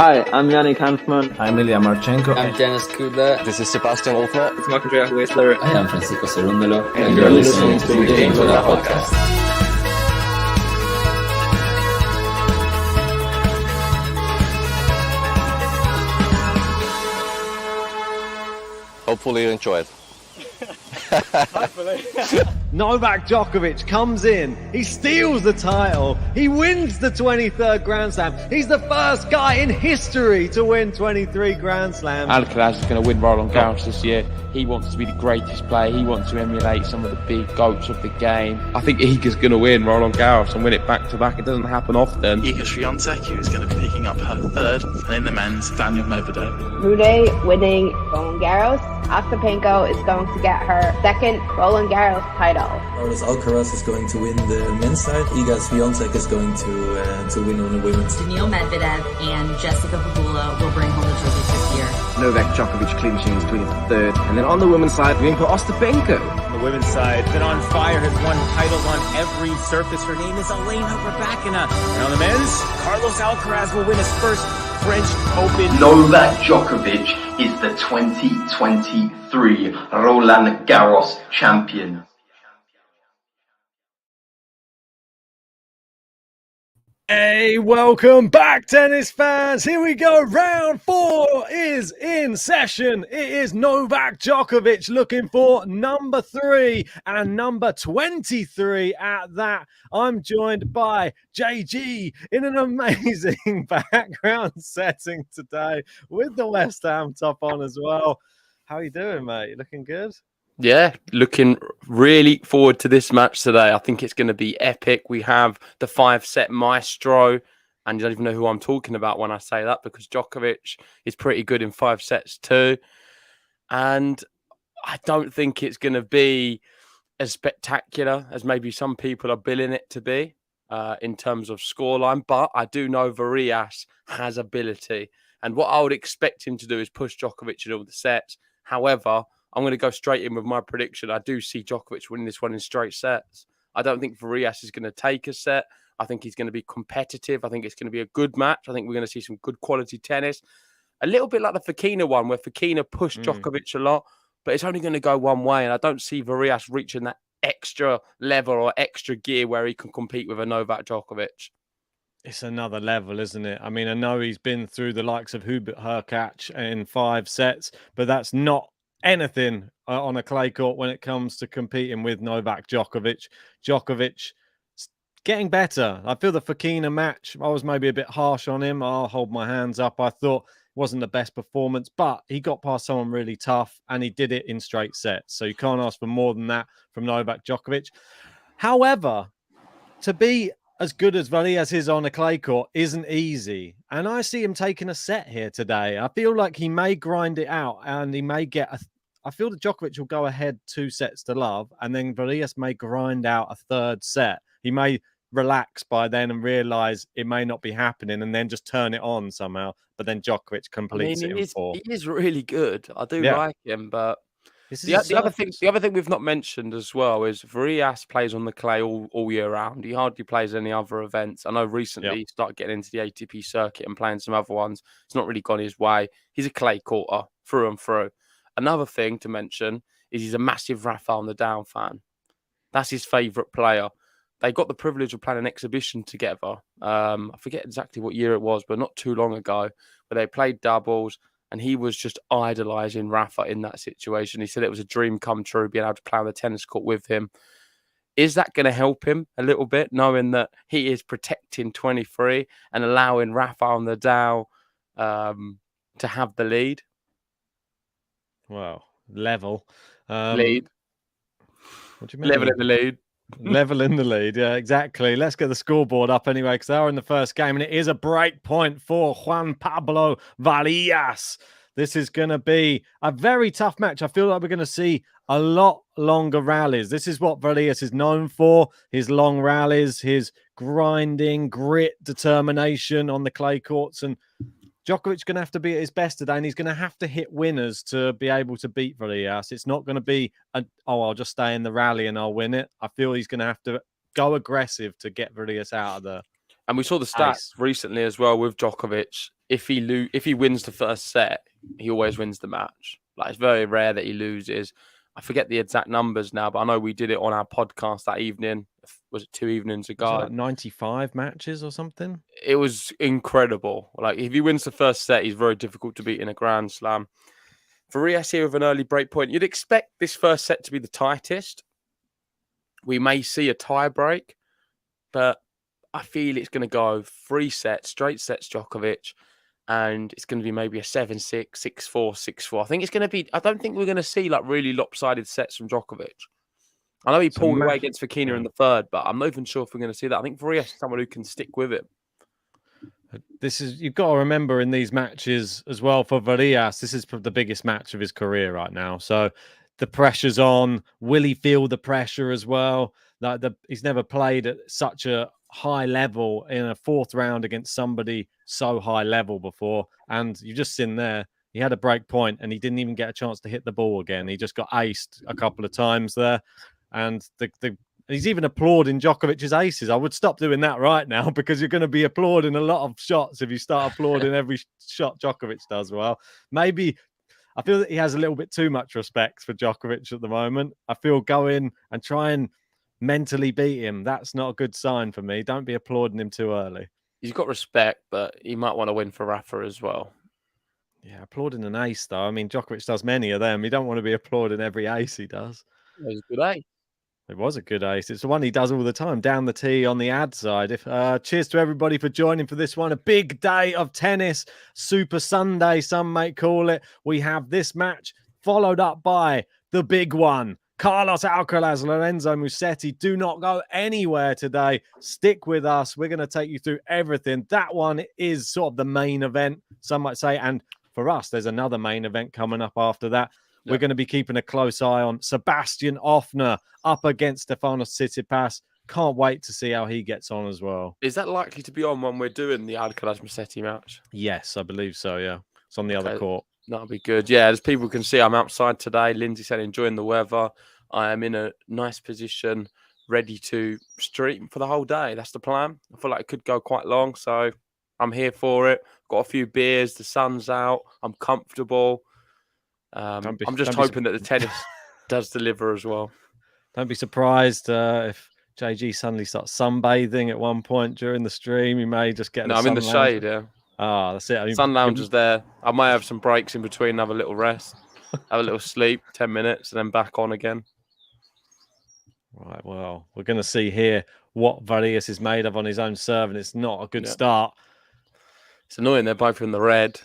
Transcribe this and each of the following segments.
Hi, I'm Yannick Hanfman. I'm Ilya Marchenko. I'm Dennis Kudla. This is Sebastian Olfner. It's Marc-Andrea Whistler. I am Francisco Cerundolo. And you're listening to the gametolovepodcast. Podcast. Hopefully you enjoy it. Novak Djokovic comes in, he steals the title, he wins the 23rd Grand Slam. He's the first guy in history to win 23 Grand Slams. Alcaraz is going to win Roland Garros this year. He wants to be the greatest player. He wants to emulate some of the big goats of the game. I think Iga's going to win Roland Garros and win it back to back. It doesn't happen often. Iga Swiatek, who's going to be picking up her third, and in the men's, Daniel Medvedev. Rude winning Roland Garros. Ostapenko is going to get her second Roland Garros title. Carlos Alcaraz is going to win the men's side. Iga Swiatek is going to win on the women's. Daniil Medvedev and Jessica Pegula will bring home the trophies this year. Novak Djokovic clinching his 23rd. And then on the women's side, we're going for Ostapenko. On the women's side, been on fire, has won titles on every surface. Her name is Elena Rybakina. And on the men's, Carlos Alcaraz will win his first French Open. Novak Djokovic is the 2023 Roland Garros champion. Hey, welcome back, tennis fans. Here we go. Round 4 is in session. It is Novak Djokovic looking for number 3 and number 23 at that. I'm joined by JG in an amazing background setting today with the West Ham top on as well. How are you doing, mate? You looking good? Yeah, looking really forward to this match today. I think it's going to be epic. We have the 5-set maestro, and you don't even know who I'm talking about when I say that because Djokovic is pretty good in 5 sets too. And I don't think it's going to be as spectacular as maybe some people are billing it to be in terms of scoreline, but I do know Varillas has ability. And what I would expect him to do is push Djokovic in all the sets. However, I'm going to go straight in with my prediction. I do see Djokovic winning this one in straight sets. I don't think Varillas is going to take a set. I think he's going to be competitive. I think it's going to be a good match. I think we're going to see some good quality tennis. A little bit like the Fokina one, where Fokina pushed Djokovic a lot, but it's only going to go one way. And I don't see Varillas reaching that extra level or extra gear where he can compete with a Novak Djokovic. It's another level, isn't it? I mean, I know he's been through the likes of Hubert Hurkacz in 5 sets, but that's not anything on a clay court when it comes to competing with Novak Djokovic. Djokovic getting better. I feel the Fokina match, I was maybe a bit harsh on him. I'll hold my hands up. I thought it wasn't the best performance, but he got past someone really tough and he did it in straight sets. So you can't ask for more than that from Novak Djokovic. However, to be as good as Varillas is on a clay court isn't easy. And I see him taking a set here today. I feel like he may grind it out and he may get I feel that Djokovic will go ahead 2 sets to love and then Varillas may grind out a 3rd set. He may relax by then and realise it may not be happening and then just turn it on somehow. But then Djokovic completes it in 4. He is really good. I do like him, but the other thing we've not mentioned as well is Varillas plays on the clay all year round. He hardly plays any other events. I know recently he started getting into the ATP circuit and playing some other ones. It's not really gone his way. He's a clay courter through and through. Another thing to mention is he's a massive Rafael Nadal fan. That's his favourite player. They got the privilege of playing an exhibition together. I forget exactly what year it was, but not too long ago, where they played doubles. And he was just idolising Rafa in that situation. He said it was a dream come true, being able to play on the tennis court with him. Is that going to help him a little bit, knowing that he is protecting 23 and allowing Rafael Nadal to have the lead? Well, level. Lead. What do you mean? Level in the lead. Level in the lead. Yeah, exactly. Let's get the scoreboard up anyway, because they are in the first game, and it is a break point for Juan Pablo Varillas. This is going to be a very tough match. I feel like we're going to see a lot longer rallies. This is what Varillas is known for, his long rallies, his grinding, grit, determination on the clay courts. And Djokovic is going to have to be at his best today, and he's going to have to hit winners to be able to beat Varillas. It's not going to be, I'll just stay in the rally and I'll win it. I feel he's going to have to go aggressive to get Varillas out of there. And we saw the stats recently as well with Djokovic. If he wins the first set, he always wins the match. Like, it's very rare that he loses. I forget the exact numbers now, but I know we did it on our podcast that evening. Was it 2 evenings ago? Was it like 95 matches or something? It was incredible. Like, if he wins the first set, he's very difficult to beat in a Grand Slam. Varillas here with an early break point. You'd expect this first set to be the tightest. We may see a tie break, but I feel it's going to go 3 sets, straight sets Djokovic, and it's going to be maybe a 7-6, 6-4, 6-4. I think it's going to be, I don't think we're going to see like really lopsided sets from Djokovic. I know he pulled away against Fokina in the third, but I'm not even sure if we're going to see that. I think Varillas is someone who can stick with it. You've got to remember in these matches as well for Varillas, this is the biggest match of his career right now. So the pressure's on. Will he feel the pressure as well? He's never played at such a high level in a fourth round against somebody so high level before. And you just seen there, he had a break point and he didn't even get a chance to hit the ball again. He just got aced a couple of times there. And he's even applauding Djokovic's aces. I would stop doing that right now, because you're going to be applauding a lot of shots if you start applauding every shot Djokovic does well. Maybe I feel that he has a little bit too much respect for Djokovic at the moment. I feel go in and try and mentally beat him. That's not a good sign for me. Don't be applauding him too early. He's got respect, but he might want to win for Rafa as well. Yeah, applauding an ace, though. I mean, Djokovic does many of them. You don't want to be applauding every ace he does. It was a good ace. It was a good ace. It's the one he does all the time, down the tee on the ad side. Cheers to everybody for joining for this one. A big day of tennis. Super Sunday, some might call it. We have this match followed up by the big one. Carlos Alcaraz, Lorenzo Musetti. Do not go anywhere today. Stick with us. We're going to take you through everything. That one is sort of the main event, some might say. And for us, there's another main event coming up after that. We're going to be keeping a close eye on Sebastian Offner up against Stefanos Tsitsipas. Can't wait to see how he gets on as well. Is that likely to be on when we're doing the Alcaraz-Musetti match? Yes, I believe so, yeah. It's on the other court. That'll be good. Yeah, as people can see, I'm outside today. Lindsay said enjoying the weather. I am in a nice position, ready to stream for the whole day. That's the plan. I feel like it could go quite long, so I'm here for it. Got a few beers. The sun's out. I'm comfortable. I'm just hoping that the tennis does deliver as well. Don't be surprised if JG suddenly starts sunbathing at one point during the stream. He may just get. No, I'm in the shade. Yeah. Ah, that's it. I mean, sun lounge is there. I might have some breaks in between, have a little rest, have a little sleep, 10 minutes, and then back on again. Right. Well, we're going to see here what Varillas is made of on his own serve, and it's not a good start. It's annoying. They're both in the red.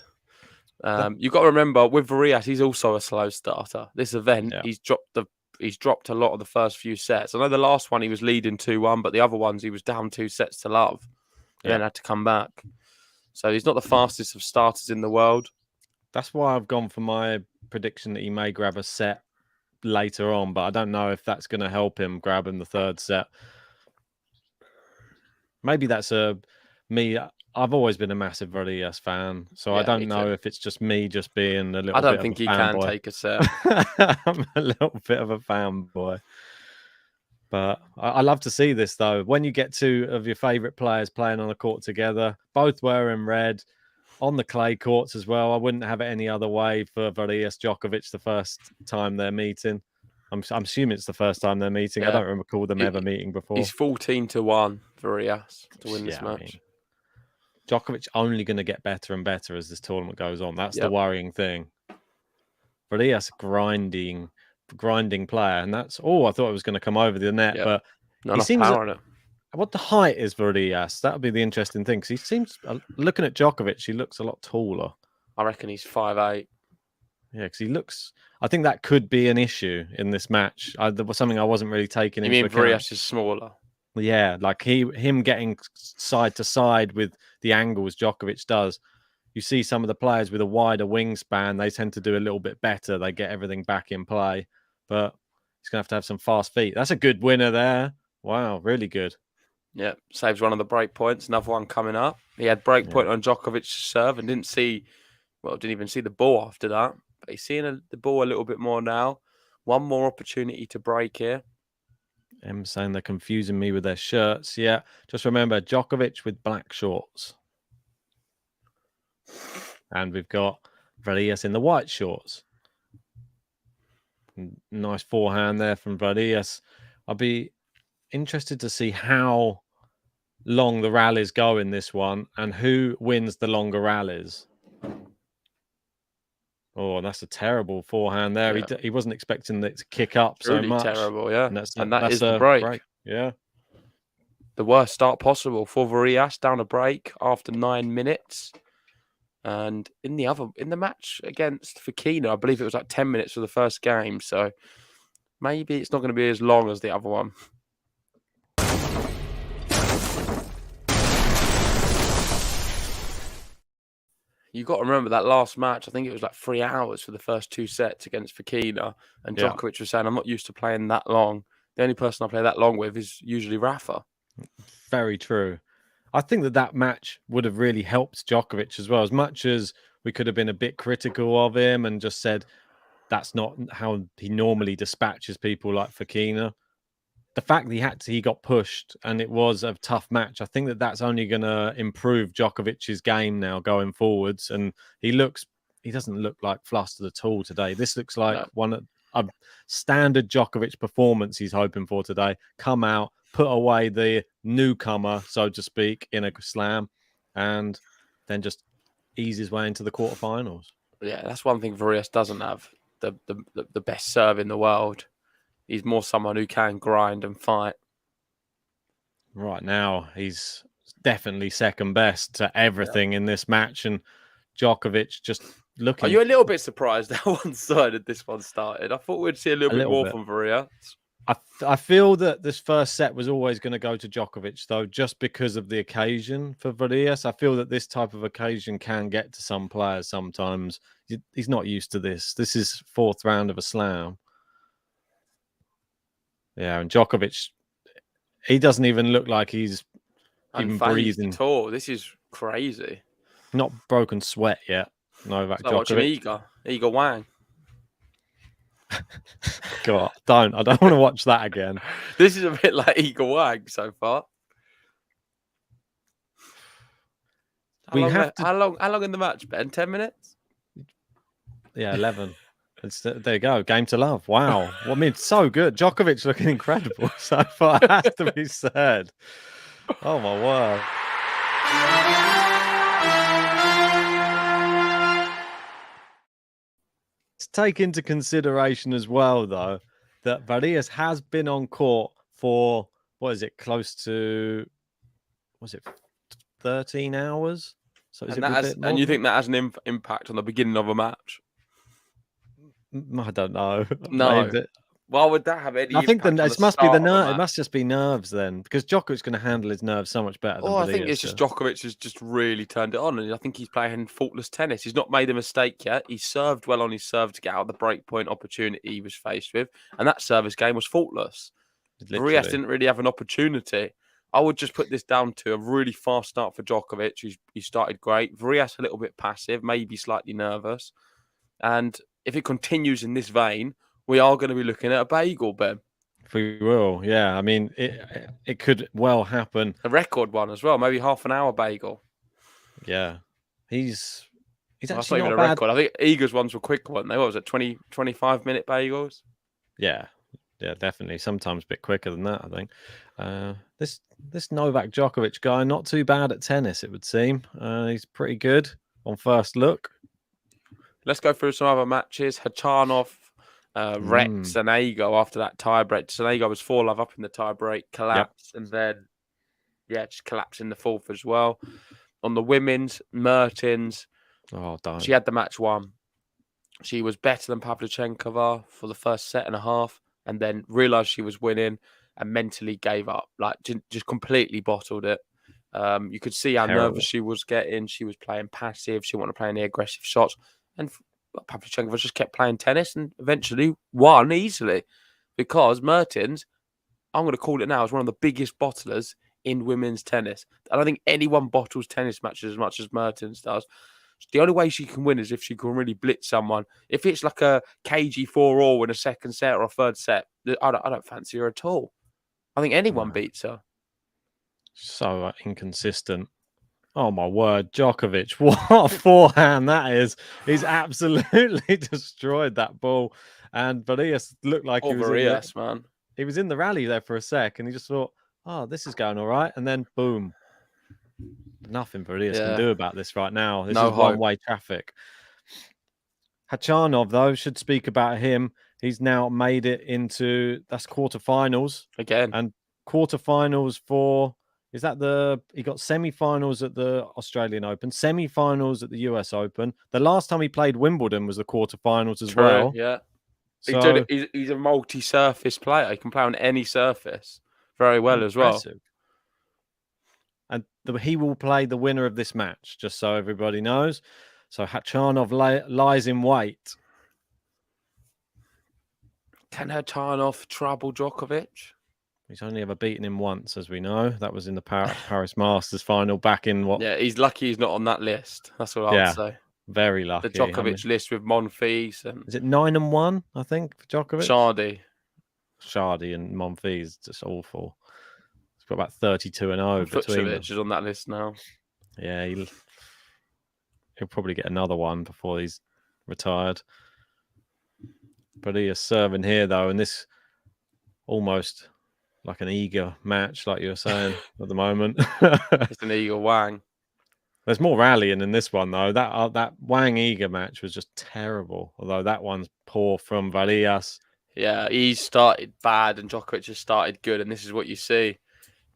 You've got to remember with Varillas, he's also a slow starter. This event, he's dropped a lot of the first few sets. I know the last one he was leading 2-1, but the other ones he was down 2 sets to love, and then had to come back. So he's not the fastest of starters in the world. That's why I've gone for my prediction that he may grab a set later on, but I don't know if that's going to help him grabbing the third set. Maybe that's me. I've always been a massive Varillas fan, so I don't know if it's just me just being a little bit of a fanboy. I don't think he can take a set. I'm a little bit of a fanboy. But I love to see this, though. When you get 2 of your favourite players playing on a court together, both wearing red, on the clay courts as well. I wouldn't have it any other way for Varillas Djokovic the first time they're meeting. I'm assuming it's the first time they're meeting. I don't recall them ever meeting before. He's 14-1 Varillas to win this match. I mean, Djokovic only going to get better and better as this tournament goes on. That's the worrying thing. Varillas grinding player, and that's I thought it was going to come over the net, but Not enough power on it. What the height is Varillas? That would be the interesting thing. Because he seems, looking at Djokovic, he looks a lot taller. I reckon he's 5'8". Yeah, because he looks. I think that could be an issue in this match. There was something I wasn't really taking into account. You mean Varillas is smaller? Yeah, like him getting side to side with the angles Djokovic does. You see some of the players with a wider wingspan, they tend to do a little bit better. They get everything back in play. But he's going to have some fast feet. That's a good winner there. Wow, really good. Yeah, saves one of the break points. Another one coming up. He had break point on Djokovic's serve and didn't even see the ball after that. But he's seeing the ball a little bit more now. One more opportunity to break here. Saying they're confusing me with their shirts. Yeah, just remember Djokovic with black shorts. And we've got Varillas in the white shorts. Nice forehand there from Varillas. I'll be interested to see how long the rallies go in this one and who wins the longer rallies. Oh, that's a terrible forehand there. Yeah. He wasn't expecting it to kick up so much. Terrible, yeah. And that is the break. Yeah. The worst start possible for Varillas, down a break after 9 minutes. And in the match against Fokina, I believe it was like 10 minutes for the first game. So maybe it's not going to be as long as the other one. You've got to remember that last match, I think it was like 3 hours for the first 2 sets against Fokina. And Djokovic was saying, I'm not used to playing that long. The only person I play that long with is usually Rafa. Very true. I think that match would have really helped Djokovic as well. As much as we could have been a bit critical of him and just said that's not how he normally dispatches people like Fokina. The fact that he got pushed and it was a tough match, I think that's only going to improve Djokovic's game now going forwards. And he doesn't look like flustered at all today. This looks like a standard Djokovic performance he's hoping for today. Come out, put away the newcomer, so to speak, in a slam, and then just ease his way into the quarterfinals. Yeah, that's one thing Varillas doesn't have. The best serve in the world. He's more someone who can grind and fight. Right now, he's definitely second best to everything in this match. And Djokovic just looking... Are you a little bit surprised how one-sided this one started? I thought we'd see a little bit from Varillas. I feel that this first set was always going to go to Djokovic, though, just because of the occasion for Varillas. I feel that this type of occasion can get to some players sometimes. He's not used to this. This is 4th round of a slam. Yeah, and Djokovic, he doesn't even look like he's even breathing at all. This is crazy. Not broken sweat yet. Novak Djokovic. Watching Igor Wang. God, I don't want to watch that again. This is a bit like Igor Wang so far. How long in the match, Ben? 10 minutes? Yeah, 11. There you go. Game to love. Wow. Well, I mean, so good. Djokovic looking incredible so far, has to be said. Oh, my word. Let's take into consideration as well, though, that Varillas has been on court for, close to, 13 hours? So and you think that has an impact on the beginning of a match? I don't know. No. Why would that have any? I think it must be the nerve. It must just be nerves then, because Djokovic's going to handle his nerves so much better. I think it's just Djokovic has just really turned it on, and I think he's playing faultless tennis. He's not made a mistake yet. He served well on his serve to get out of the break point opportunity he was faced with, and that service game was faultless. Varillas didn't really have an opportunity. I would just put this down to a really fast start for Djokovic. He started great. Varillas a little bit passive, maybe slightly nervous, and if it continues in this vein, we are going to be looking at a bagel, Ben. We will, yeah. I mean, it could well happen. A record one as well, maybe half an hour bagel. Yeah. He's actually not even a record. I think Igor's ones were quick, weren't they? What was it, 20, 25-minute bagels? Yeah, definitely. Sometimes a bit quicker than that, I think. This Novak Djokovic guy, not too bad at tennis, it would seem. He's pretty good on first look. Let's go through some other matches. Khachanov wrecked Sonego after that tiebreak. Sonego was 4-love up in the tiebreak, collapsed, and then just collapsed in the fourth as well. On the women's, Mertens, she had the match won. She was better than Pavlyuchenkova for the first set and a half, and then realised she was winning and mentally gave up, like just completely bottled it. You could see how nervous she was getting. She was playing passive. She wanted to play any aggressive shots. And Pavlyuchenkova just kept playing tennis and eventually won easily because Mertens, I'm going to call it now, is one of the biggest bottlers in women's tennis. I don't think anyone bottles tennis matches as much as Mertens does. The only way she can win is if she can really blitz someone. If it's like a cagey 4-all in a second set or a third set, I don't fancy her at all. I think anyone beats her. So inconsistent. Oh, my word. Djokovic, what a forehand that is. He's absolutely destroyed that ball. And Varillas looked like he was in the rally there for a sec. And he just thought, oh, this is going all right. And then, boom. Nothing Varillas can do about this right now. This is one-way traffic. Khachanov, though, should speak about him. He's now made it into, that's quarterfinals. Again. And quarterfinals for... Is that he got semi-finals at the Australian Open, semi-finals at the US Open. The last time he played Wimbledon was the quarterfinals as well. Yeah. So, he's a multi-surface player. He can play on any surface very well as well. And he will play the winner of this match, just so everybody knows. So Khachanov lies in wait. Can Khachanov trouble Djokovic? He's only ever beaten him once, as we know. That was in the Paris Masters final back in what? Yeah, he's lucky he's not on that list. That's what I would say. Very lucky. The Djokovic list with Monfils. Is it 9-1, I think, for Djokovic? Shardy and Monfils, just awful. He's got about 32-0 between them. Is on that list now. Yeah, he'll probably get another one before he's retired. But he is serving here, though, and this almost... like an eager match, like you were saying at the moment. It's an eager Wang. There's more rallying in this one, though. That Wang eager match was just terrible. Although that one's poor from Varillas. Yeah, he started bad and Djokovic has started good. And this is what you see.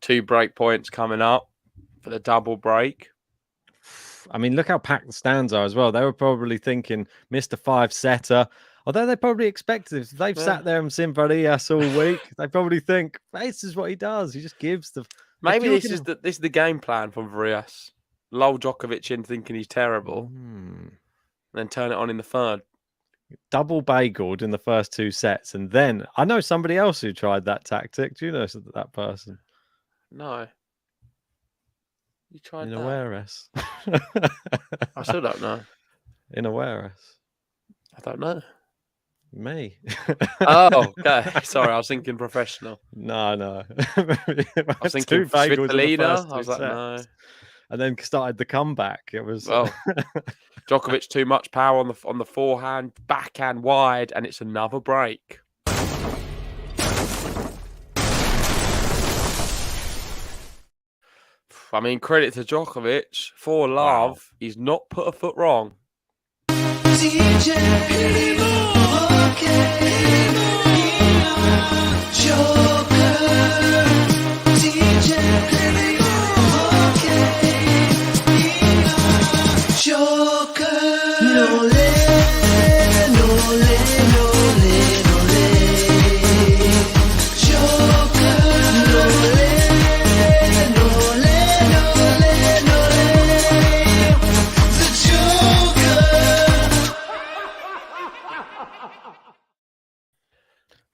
2 break points coming up for the double break. I mean, look how packed the stands are as well. They were probably thinking, Mr. 5-setter. Although they probably expected it. They've sat there and seen Varillas all week. They probably think, this is what he does. He just gives the... Maybe this is the game plan from Varillas. Lull Djokovic in thinking he's terrible. Then turn it on in the third. Double bageled in the first 2 sets. And then, I know somebody else who tried that tactic. Do you know that person? No. You tried in that? Awareness. I still don't know. In Awareness. I don't know. Me. Oh, okay. Sorry, I was thinking professional. No. I was thinking Svitolina. I was like, no. And then started the comeback. It was Djokovic too much power on the forehand, backhand wide, and it's another break. I mean, credit to Djokovic. 4-love, he's not put a foot wrong.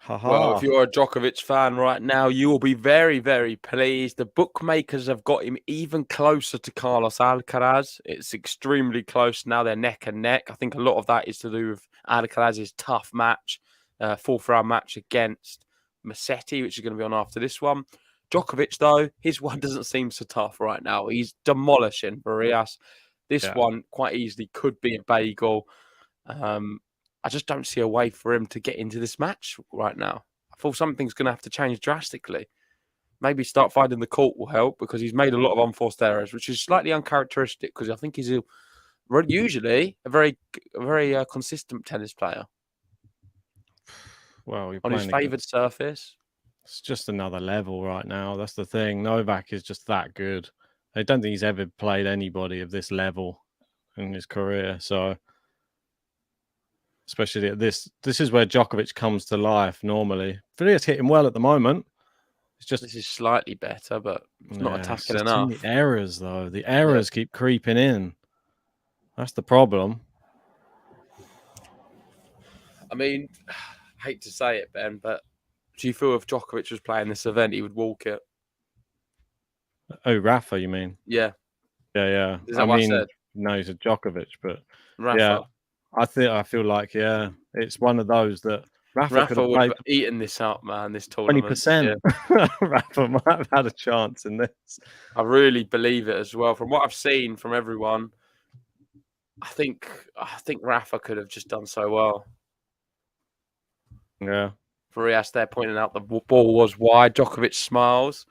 Well, if you're a Djokovic fan right now, you will be very, very pleased. The bookmakers have got him even closer to Carlos Alcaraz. It's extremely close now. They're neck and neck. I think a lot of that is to do with Alcaraz's tough match, 4th round match against Musetti, which is going to be on after this one. Djokovic, though, his one doesn't seem so tough right now. He's demolishing Varillas. This one quite easily could be a bagel. I just don't see a way for him to get into this match right now. I feel something's going to have to change drastically. Maybe start finding the court will help because he's made a lot of unforced errors, which is slightly uncharacteristic because I think he's usually a very consistent tennis player. Well, you're on his playing favoured against- surface. It's just another level right now. That's the thing. Novak is just that good. I don't think he's ever played anybody of this level in his career. So, especially at this is where Djokovic comes to life normally. Varillas hitting well at the moment. It's just This is slightly better, but it's not attacking it's just enough. too many errors, though. The errors keep creeping in. That's the problem. I mean, I hate to say it, Ben, but do you feel if Djokovic was playing this event, he would walk it? Oh, Rafa, you mean? Yeah. Yeah. Is that what I said? No, he's a Djokovic, but Rafa. yeah, I feel like it's one of those that Rafa would have eaten this up, man. This tournament, 20%. Rafa might have had a chance in this. I really believe it as well. From what I've seen from everyone, I think Rafa could have just done so well. Yeah. Varillas there pointing out the ball was wide. Djokovic smiles.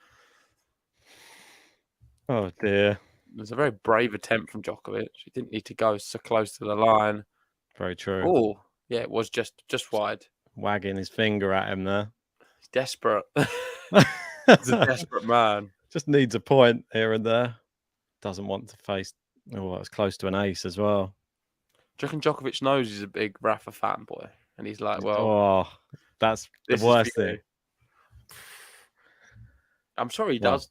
Oh dear. It was a very brave attempt from Djokovic. He didn't need to go so close to the line. Very true. Oh, yeah, it was just wide. Wagging his finger at him there. He's desperate. He's a desperate man. Just needs a point here and there. Doesn't want to face. Oh, it's close to an ace as well. Do you reckon Djokovic knows he's a big Rafa fanboy? And he's like, well... Oh, that's the worst thing. I'm sure he does.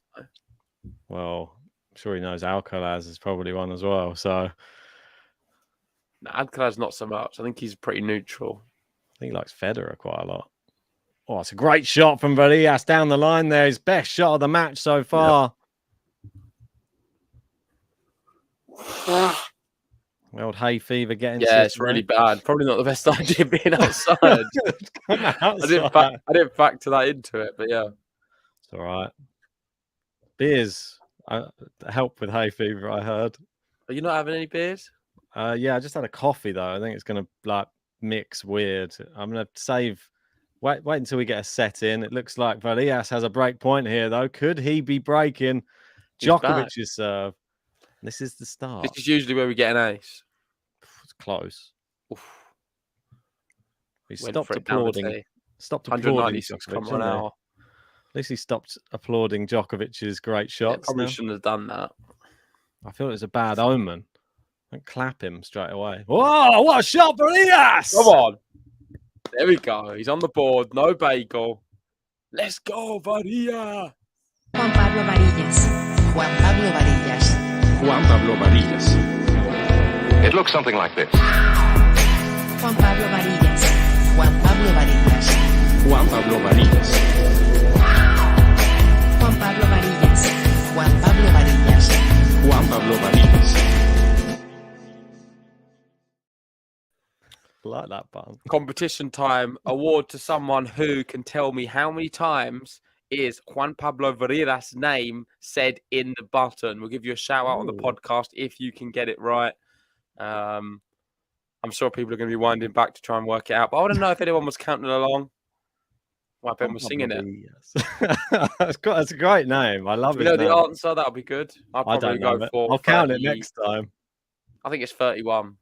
Well, I'm sure he knows Alcaraz is probably one as well. So... No, Alcaraz not so much. I think he's pretty neutral. I think he likes Federer quite a lot. Oh, it's a great shot from Varillas down the line there. His best shot of the match so far. Yep. The old hay fever getting it's really bad. Probably not the best idea being outside. I didn't factor that into it, but yeah. It's all right. Beers help with hay fever, I heard. Are you not having any beers? Yeah, I just had a coffee though. I think it's gonna mix weird. I'm gonna save. Wait until we get a set in. It looks like Varillas has a break point here though. Could he be breaking Djokovic's serve? This is the start. This is usually where we get an ace. It's close. Oof. He stopped applauding. Stopped applauding. At least he stopped applauding Djokovic's great shots. Probably shouldn't have done that. I feel it's a bad omen. Don't clap him straight away. Whoa, what a shot, Varillas! Come on. There we go. He's on the board. No bagel. Let's go, Varillas. Juan Pablo Varillas. Juan Pablo Varillas. Juan Pablo Varillas. It looks something like this. Juan Pablo Varillas. Juan Pablo Varillas. Juan Pablo Varillas. Juan Pablo Varillas. Juan Pablo Varillas. Juan Pablo Varillas. Like that button. Competition time. Award to someone who can tell me how many times is Juan Pablo Varillas' name said in the button. We'll give you a shout out on the podcast if you can get it right. I'm sure people are going to be winding back to try and work it out. But I want to know if anyone was counting along. While Ben was singing it. That's a great name. I love it. You know the answer? That'll be good. I'll probably go for. I'll count it next time. I think it's 31.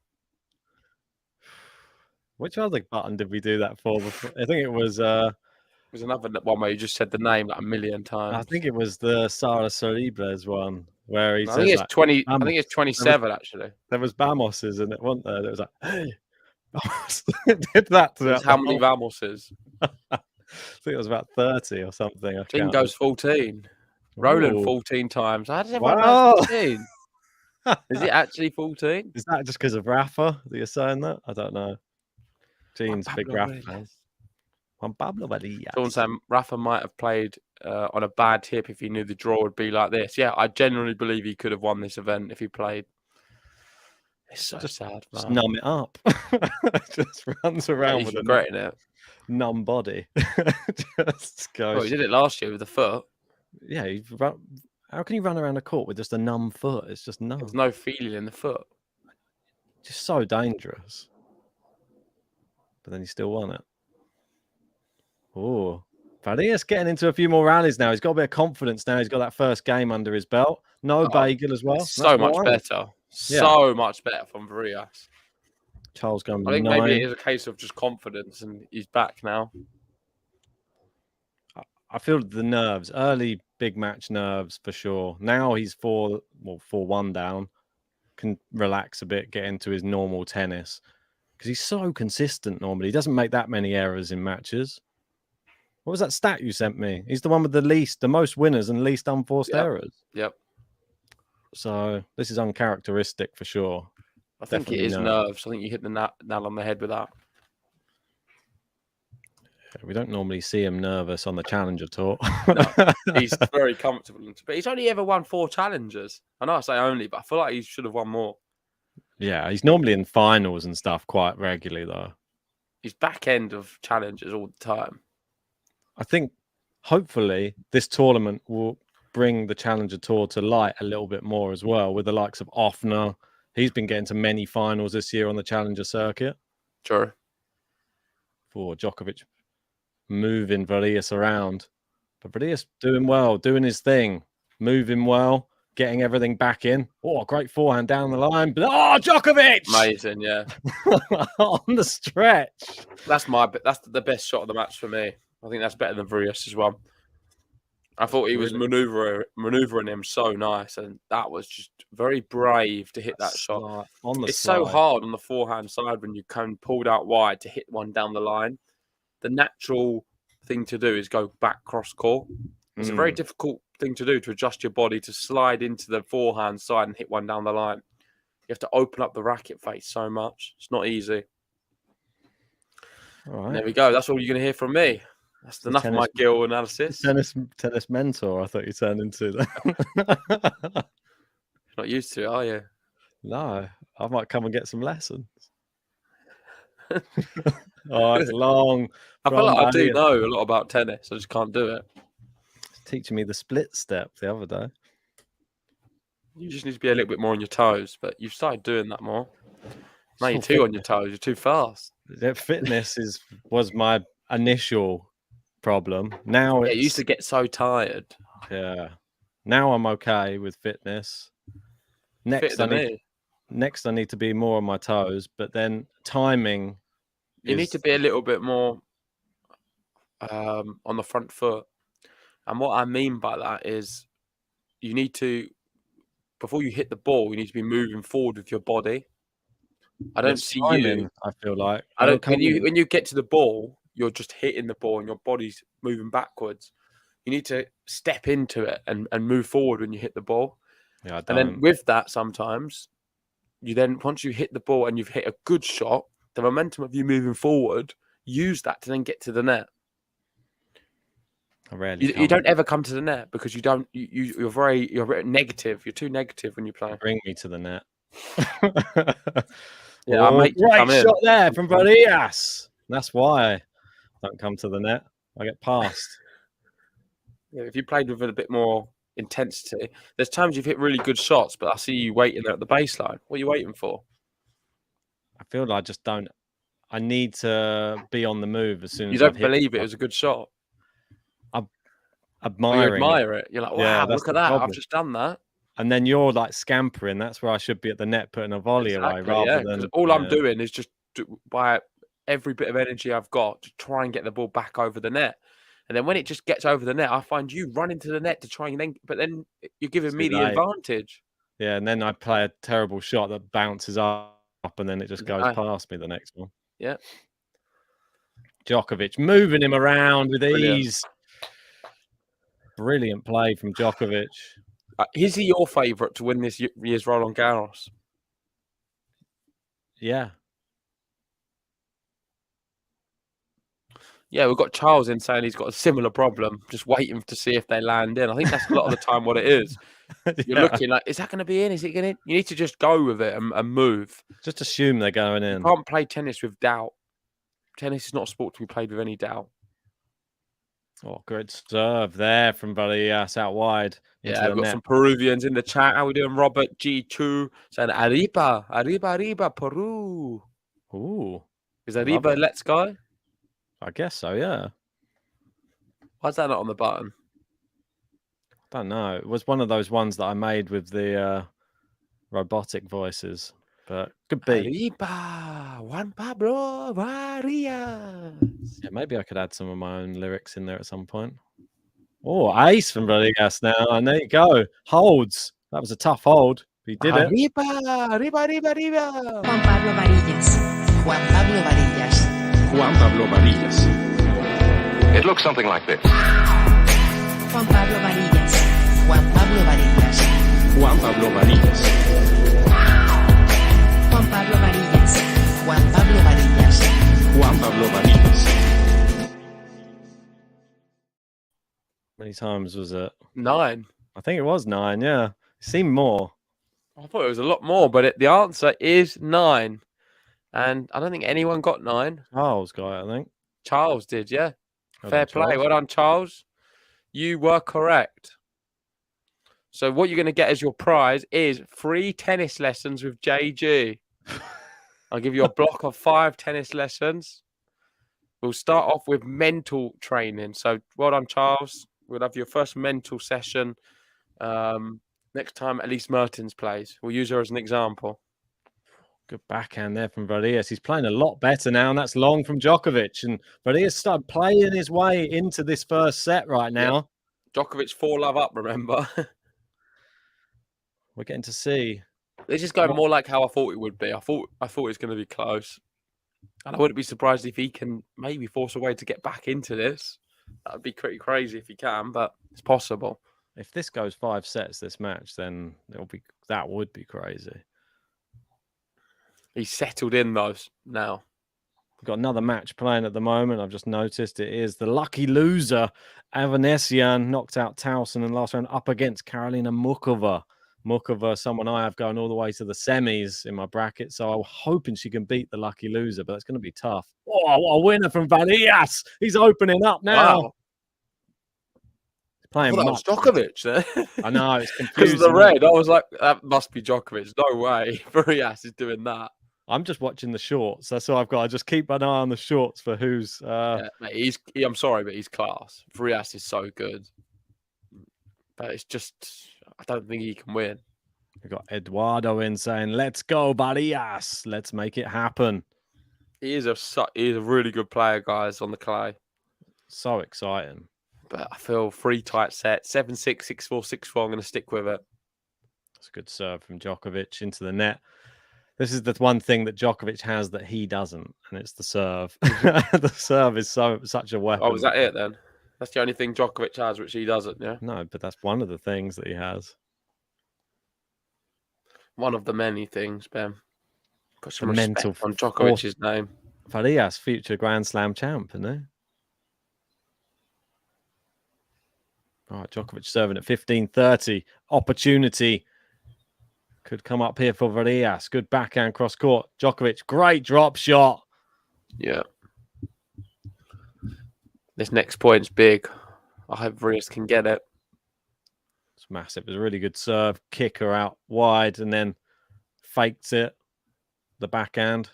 Which other button did we do that for before? I think it was. It was another one where you just said the name like a million times. I think it was the Sara Cerebres one where he says. I think it's 20. I think it's 27 actually. There was Vamoses in it, wasn't there? There was like, hey, did that to how many Vamoses? I think it was about 30 or something. Team goes 14. Roland 14 times. How does everyone Wow. know 14? Is it actually 14? Is that just because of Rafa that you're saying that? I don't know. Gene's big Rafa fan. Juan Pablo Varillas. Someone saying Rafa might have played on a bad tip if he knew the draw would be like this. Yeah, I genuinely believe he could have won this event if he played. It's so sad, man. Just numb it up. Just runs around with regretting it. Numb body. Just goes. Well, he did it last year with the foot. Yeah, how can you run around a court with just a numb foot? It's just numb. There's no feeling in the foot. Just so dangerous. But then he still won it. Oh, Varillas getting into a few more rallies now. He's got a bit of confidence now. He's got that first game under his belt. No bagel as well. So much better. Yeah. So much better from Varillas. Charles going. I think maybe it is a case of just confidence, and he's back now. I feel the nerves, early big match nerves for sure. Now he's 4-1 down, can relax a bit, get into his normal tennis because he's so consistent normally. He doesn't make that many errors in matches. What was that stat you sent me? He's the one with the most winners and least unforced errors. Yep. So this is uncharacteristic for sure. I think it is nerves. I think you hit the nail on the head with that. We don't normally see him nervous on the Challenger Tour. No, he's very comfortable. But he's only ever won 4 Challengers. I know I say only, but I feel like he should have won more. Yeah, he's normally in finals and stuff quite regularly, though. He's back end of Challengers all the time. I think, hopefully, this tournament will bring the Challenger Tour to light a little bit more as well, with the likes of Offner. He's been getting to many finals this year on the Challenger circuit. Sure. For Djokovic moving Varillas around. But Varillas doing well, doing his thing, moving well, getting everything back in. Oh, great forehand down the line. But Djokovic! Amazing, yeah. On the stretch. That's the best shot of the match for me. I think that's better than Varillas as well. I thought he was maneuvering him so nice, and that was just very brave to hit that shot. It's so hard on the forehand side when you come pulled out wide to hit one down the line. The natural thing to do is go back cross court. It's a very difficult thing to do, to adjust your body to slide into the forehand side and hit one down the line. You have to open up the racket face so much. It's not easy. All right. There we go. That's all you're going to hear from me. That's enough of my Gil analysis. Tennis mentor, I thought you turned into that. Not used to it, are you? No, I might come and get some lessons. Oh, it's long. I feel like I do know a lot about tennis. I just can't do it. Teaching me the split step the other day. You just need to be a little bit more on your toes, but you've started doing that more. Now you're too on your toes. You're too fast. Fitness was my initial problem. Now it used to get so tired. Yeah. Now I'm okay with fitness. Next, I need to be more on my toes, but then timing. You need to be a little bit more on the front foot. And what I mean by that is you need to, before you hit the ball, you need to be moving forward with your body. I don't see you. I feel like when you get to the ball, you're just hitting the ball and your body's moving backwards. You need to step into it and move forward when you hit the ball. Yeah, and then with that, sometimes once you hit the ball and you've hit a good shot, the momentum of you moving forward, use that to then get to the net. You don't ever come to the net because you're very negative. You're too negative when you play. Bring me to the net. Yeah, I'll make you come in. Shot there from Varillas. That's why I don't come to the net. I get past. Yeah, if you played with a bit more intensity, there's times you've hit really good shots, but I see you waiting there at the baseline. What are you waiting for? I feel like I just don't. I need to be on the move as soon as you don't believe it was a good shot. I'm you admiring. admire it. You're like, wow, look at that! I've just done that. And then you're like scampering. That's where I should be at the net, putting a volley away rather than. All I'm doing is just by every bit of energy I've got to try and get the ball back over the net. And then when it just gets over the net, I find you run into the net to try and but then you're giving me the advantage. Yeah, and then I play a terrible shot that bounces up and then it just goes past me the next one. Yeah. Djokovic moving him around with ease. Brilliant play from Djokovic. Is he your favourite to win this year's Roland Garros? Yeah. Yeah, we've got Charles in saying he's got a similar problem, just waiting to see if they land in. I think that's a lot of the time what it is. You're looking like, is that going to be in? Is it going to? You need to just go with it and move. Just assume they're going in. You can't play tennis with doubt. Tennis is not a sport to be played with any doubt. Oh, good serve there from Varillas out wide. Yeah, we've got some Peruvians in the chat. How are we doing? Robert G2 saying, Arriba, arriba, arriba, Peru. Ooh. Is Arriba let's go? I guess so, yeah. Why is that not on the button? I don't know. It was one of those ones that I made with the robotic voices, but could be. Arriba, Juan Pablo, Varillas. Yeah, maybe I could add some of my own lyrics in there at some point. Oh, ace from Varillas now. And there you go. Holds. That was a tough hold. He did it. Arriba. Juan Pablo Varillas. Juan Pablo Varillas. Juan Pablo Varillas. It looks something like this. Juan Pablo Varillas. Juan Pablo Varillas. Juan Pablo Varillas. Juan Pablo Varillas. Juan Pablo Varillas. Juan Pablo Varillas. How many times was it? 9. I think it was 9, yeah. It seemed more. I thought it was a lot more, but the answer is 9. And I don't think anyone got 9. Charles got it, I think. Charles did, yeah. Well Fair done, play. Charles. Well done, Charles. You were correct. So what you're going to get as your prize is free tennis lessons with JG. I'll give you a block of 5 tennis lessons. We'll start off with mental training. So well done, Charles. We'll have your first mental session next time Elise Mertens plays. We'll use her as an example. Good backhand there from Varillas. He's playing a lot better now, and that's long from Djokovic. And Varillas started playing his way into this first set right now. Yeah. Djokovic 4-love up, remember? We're getting to see. This is going more like how I thought it would be. I thought it was going to be close. And I wouldn't be surprised if he can maybe force a way to get back into this. That would be pretty crazy if he can, but it's possible. If this goes 5 sets, this match, then that would be crazy. He's settled in those now. We've got another match playing at the moment. I've just noticed it is the lucky loser. Avanesian knocked out Towson in the last round up against Karolina Muchova. Muchova, someone I have going all the way to the semis in my bracket. So I'm hoping she can beat the lucky loser, but that's going to be tough. Oh, what a winner from Varillas. He's opening up now. Wow. Playing that was Djokovic there. I know, it's confusing. Because of the red, I was like, that must be Djokovic. No way. Varillas is doing that. I'm just watching the shorts. That's all I've got. I just keep an eye on the shorts for who's... Yeah, mate, I'm sorry, but he's class. Varillas is so good. But it's just... I don't think he can win. We've got Eduardo in saying, let's go, Varillas. Let's make it happen. He is a really good player, guys, on the clay. So exciting. But I feel 3 tight sets, 7-6, 6-4, 6-4. I'm going to stick with it. That's a good serve from Djokovic into the net. This is the one thing that Djokovic has that he doesn't, and it's the serve. The serve is such a weapon. Oh, is that it then? That's the only thing Djokovic has, which he doesn't, yeah? No, but that's one of the things that he has. One of the many things, Ben. Put some mental respect on Djokovic's name. Varillas, future Grand Slam champ, isn't he? All right, Djokovic serving at 15:30. Opportunity could come up here for Varillas. Good backhand cross court. Djokovic, great drop shot. Yeah. This next point's big. I hope Varillas can get it. It's massive. It was a really good serve. Kicker out wide and then faked it. The backhand.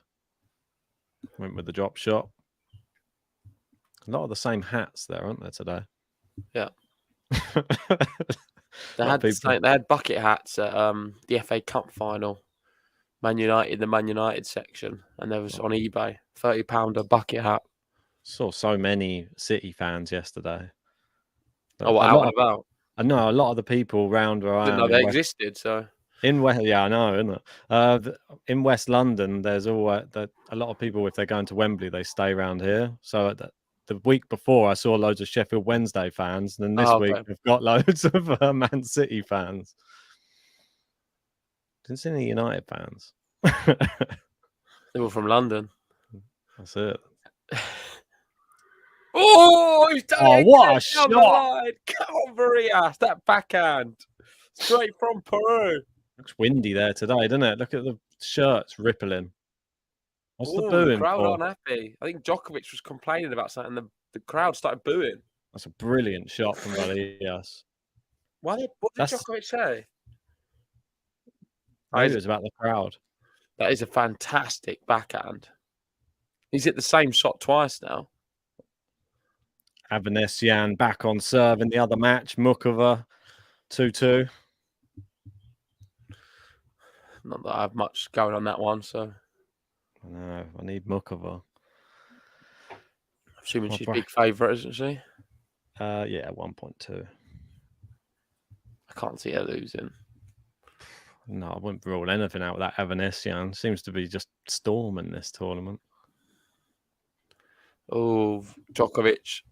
Went with the drop shot. A lot of the same hats there, aren't there, today? Yeah. They had bucket hats at the FA Cup final. Man United, the Man United section. And there was on eBay, £30 a bucket hat. Saw so many City fans yesterday. Oh, what, out and about? I know a lot of the people round where I didn't know they existed, so... Yeah, I know, isn't it? In West London, there's a lot of people, if they're going to Wembley, they stay around here. So the week before, I saw loads of Sheffield Wednesday fans, and then this week we've got loads of Man City fans. Didn't see any United fans. They were from London. That's it. Oh, he's done it! What a shot! Come on, Varillas, that backhand, straight from Peru. Looks windy there today, doesn't it? Look at the shirts rippling. What's the booing The crowd for? aren't happy. I think Djokovic was complaining about something. The crowd started booing. That's a brilliant shot from Varillas. What did Djokovic say? Maybe it was about the crowd. That is a fantastic backhand. He's hit the same shot twice now. Avanesian back on serve in the other match. Muchova 2-2. Not that I have much going on that one, so. I know. I need Muchova. Assuming she's a big favourite, isn't she? Yeah, 1.2. I can't see her losing. No, I wouldn't rule anything out with that Evanescence. Seems to be just storming this tournament. Oh, Djokovic.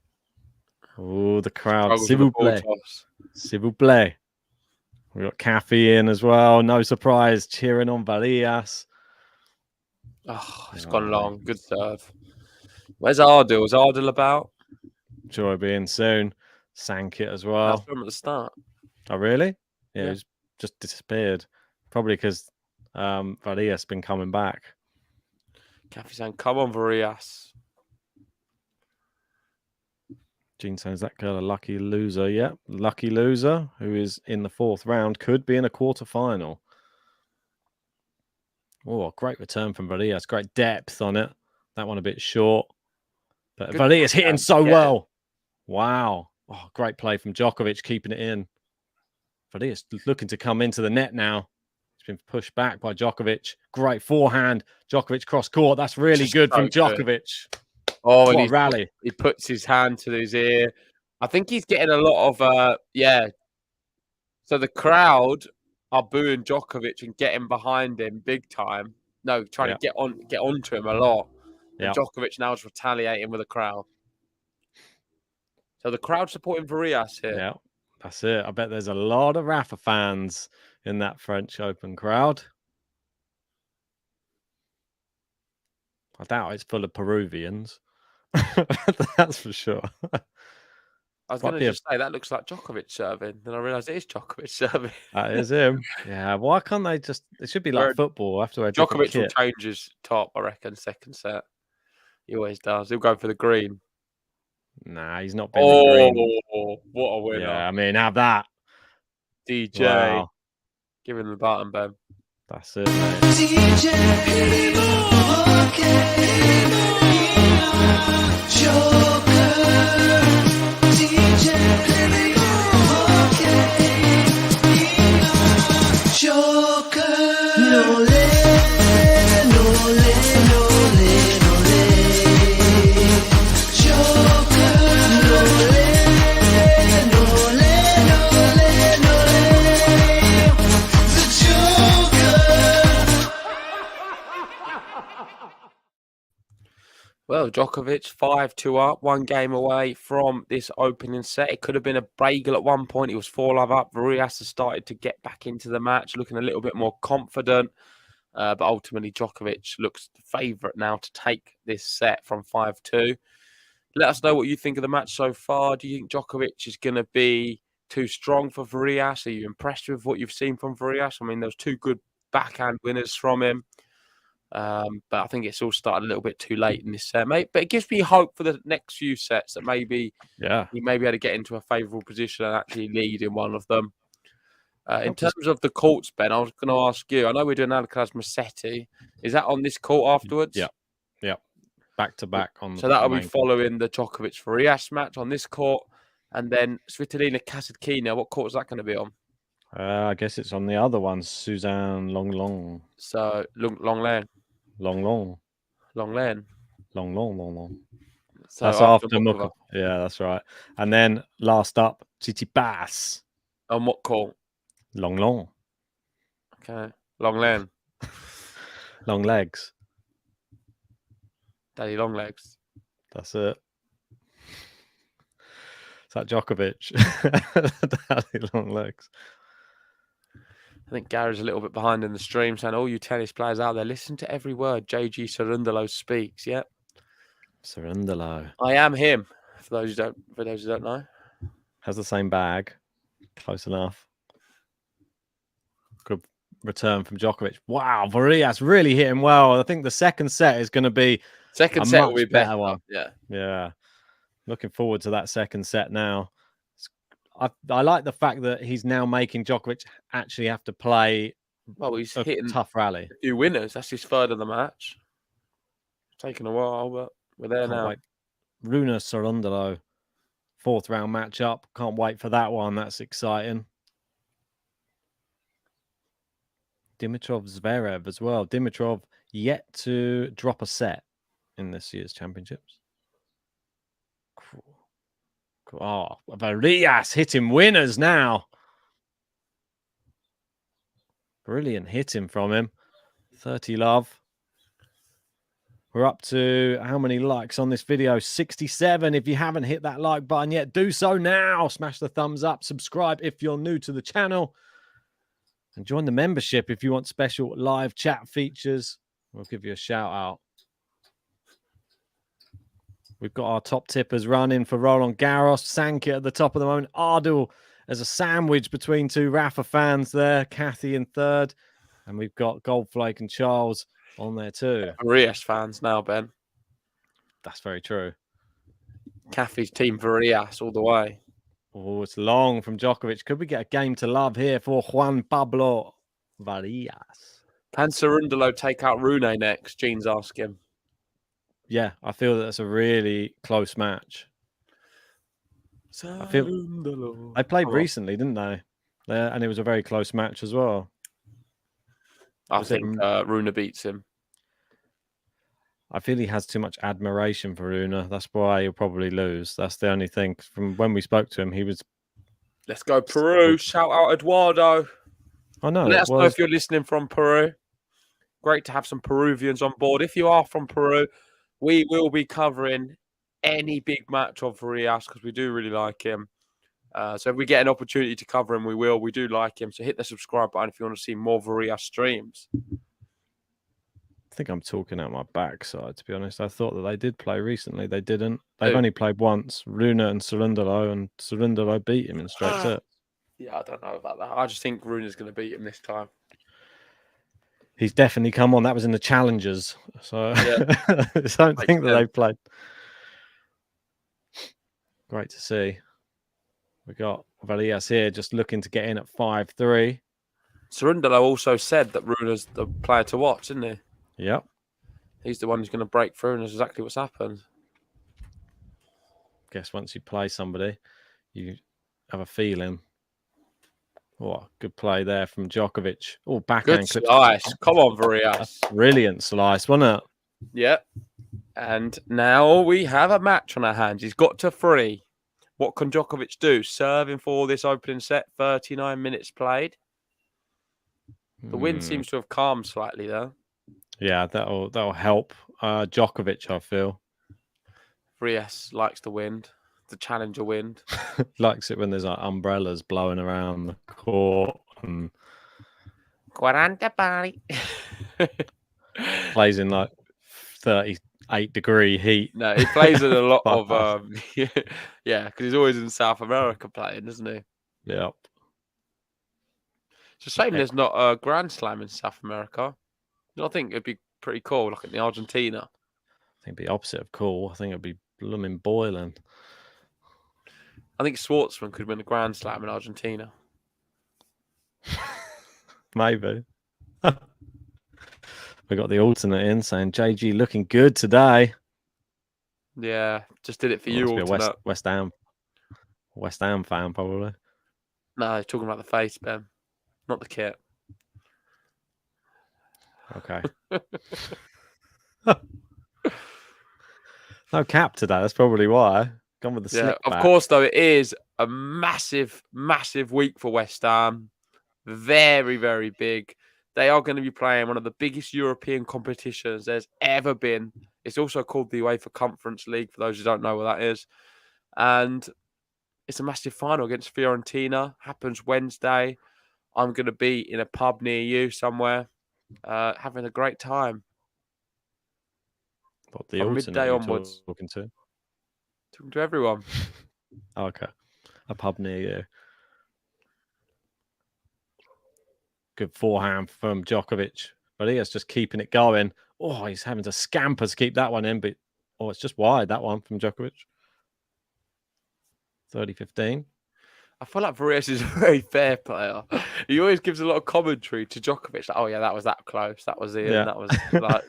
Oh, the crowd. Struggles S'il with vous the ball plaît. toss. S'il vous plaît. We've got Kathy in as well. No surprise, cheering on Varillas. Oh, it's gone long. Good serve. Where's Ardil? Is Ardil about? Sure, he'll be in soon. Sank it as well. That's from at the start. Oh, really? Yeah, Yeah. he's just disappeared. Probably because Varillas been coming back. Kathy saying, come on, Varillas. Gene says that girl a lucky loser. Yeah, lucky loser who is in the 4th round could be in a quarterfinal. Oh, great return from Varillas. Great depth on it. That one a bit short. But Varillas hitting so well. Wow. Oh, great play from Djokovic, keeping it in. Varillas looking to come into the net now. It's been pushed back by Djokovic. Great forehand. Djokovic cross court. That's really Just good so from good. Djokovic. Oh, What and a rally. he puts his hand to his ear. I think he's getting a lot of, So the crowd are booing Djokovic and getting behind him big time. No, trying to get onto him a lot. And Djokovic now is retaliating with the crowd. So the crowd supporting Varillas here. Yeah, that's it. I bet there's a lot of Rafa fans in that French Open crowd. I doubt it's full of Peruvians. That's for sure. I was going to just say that looks like Djokovic serving. Then I realised it is Djokovic serving. That is him. Yeah. Why can't they just? It should be like football. After a Djokovic will change his top, I reckon. Second set, he always does. He'll go for the green. Nah, he's not been the green. What a winner! Yeah, I mean, have that. DJ, wow. Give him the button, Ben. That's it, mate. Well, Djokovic 5-2 up, 1 game away from this opening set. It could have been a bagel at one point. He was 4-love up. Varillas has started to get back into the match, looking a little bit more confident. But ultimately, Djokovic looks the favourite now to take this set from 5-2. Let us know what you think of the match so far. Do you think Djokovic is going to be too strong for Varillas? Are you impressed with what you've seen from Varillas? I mean, there was 2 good backhand winners from him. But I think it's all started a little bit too late in this set, mate. But it gives me hope for the next few sets that maybe he may be able to get into a favourable position and actually lead in one of them. In terms of the courts, Ben, I was going to ask you. I know we're doing Alcaraz Musetti. Is that on this court afterwards? Yeah. Back to back on. So that'll be following the Djokovic Varillas match on this court, and then Svitolina Kasatkina. What court is that going to be on? I guess it's on the other one, Suzanne Long. So Long Lane. So that's after Mukov. Yeah, that's right. And then last up, Tsitsipas. On what court? Long. Okay. Long Lane. Long legs. Daddy Long Legs. That's it. Is that Djokovic? Daddy Long Legs. I think Gary's a little bit behind in the stream, saying, all you tennis players out there, listen to every word JG Cerundolo speaks. Yep. Cerundolo. I am him, for those who don't know. Has the same bag. Close enough. Good return from Djokovic. Wow, Varillas really hit him well. I think the second set is going to be a set will be better one. Yeah. Looking forward to that second set now. I like the fact that he's now making Djokovic actually have to play he's hitting tough rally. A few winners. That's his third of the match. It's taken a while, but we're there now. Rune Cerundolo, 4th round matchup. Can't wait for that one. That's exciting. Dimitrov Zverev as well. Dimitrov yet to drop a set in this year's championships. Oh, Varillas hitting winners now. Brilliant hitting from him. 30 love. We're up to how many likes on this video? 67. If you haven't hit that like button yet, do so now. Smash the thumbs up. Subscribe if you're new to the channel. And join the membership if you want special live chat features. We'll give you a shout out. We've got our top tippers running for Roland Garros. Sankit at the top of the moment. Ardul as a sandwich between two Rafa fans there. Kathy in third. And we've got Goldflake and Charles on there too. Varillas fans now, Ben. That's very true. Kathy's team Varillas all the way. Oh, it's long from Djokovic. Could we get a game to love here for Juan Pablo Varillas? Can Cerundolo take out Rune next? Gene's asking. Yeah, I feel that's a really close match. I feel they played recently, didn't they? And it was a very close match as well. I think Rune beats him. I feel he has too much admiration for Rune. That's why he'll probably lose. That's the only thing. From when we spoke to him, he was... Let's go Peru. Shout out Eduardo. I know. Let us know if you're listening from Peru. Great to have some Peruvians on board. If you are from Peru, we will be covering any big match of Varillas because we do really like him. So if we get an opportunity to cover him, we will. We do like him. So hit the subscribe button if you want to see more Varillas streams. I think I'm talking out my backside, to be honest. I thought that they did play recently. They didn't. They've only played once. Rune and Cerundolo, and Cerundolo beat him in straight sets. Yeah, I don't know about that. I just think Rune's going to beat him this time. He's definitely come on. That was in the Challengers. So yeah. I don't think that they've played. Great to see. We got Varillas here just looking to get in at 5-3. Cerundolo also said that Rune's the player to watch, isn't he? Yep. He's the one who's going to break through, and that's exactly what's happened. Guess once you play somebody, you have a feeling. Oh, good play there from Djokovic. Oh, backhand good slice. Come on, Varillas. Brilliant slice, wasn't it? Yep. And now we have a match on our hands. He's got to 3. What can Djokovic do? Serving for this opening set, 39 minutes played. The wind seems to have calmed slightly, though. Yeah, that'll help Djokovic, I feel. Varillas likes the wind, the challenger wind. Likes it when there's like umbrellas blowing around the court and 40 party. Plays in like 38-degree heat. No, he plays in a lot of yeah, because he's always in South America playing, isn't he? Yep. It's a shame there's not a Grand Slam in South America. I think it'd be pretty cool, like in the Argentina. I think it'd be opposite of cool. I think it'd be blooming boiling. I think Schwartzman could win a Grand Slam in Argentina. Maybe. We got the alternate in saying JG looking good today. Yeah, just did it for you. Be West Ham fan probably. No, he's talking about the face, Ben, not the kit. Okay. No cap today. That's probably why. Gone with the slip Of back. course, though, it is a massive, massive week for West Ham. Very, very big. They are going to be playing one of the biggest European competitions there's ever been. It's also called the UEFA Conference League, for those who don't know what that is. And it's a massive final against Fiorentina. Happens Wednesday. I'm going to be in a pub near you somewhere, having a great time. What, the From alternate midday onwards. Talking to? Talking to everyone. Okay. A pub near you. Good forehand from Djokovic. But he is just keeping it going. Oh, he's having to scamper to keep that one in. But it's just wide, that one from Djokovic. 30-15. I feel like Varillas is a very fair player. He always gives a lot of commentary to Djokovic. Like, oh, yeah, that was that close. That was it. Yeah. That was like...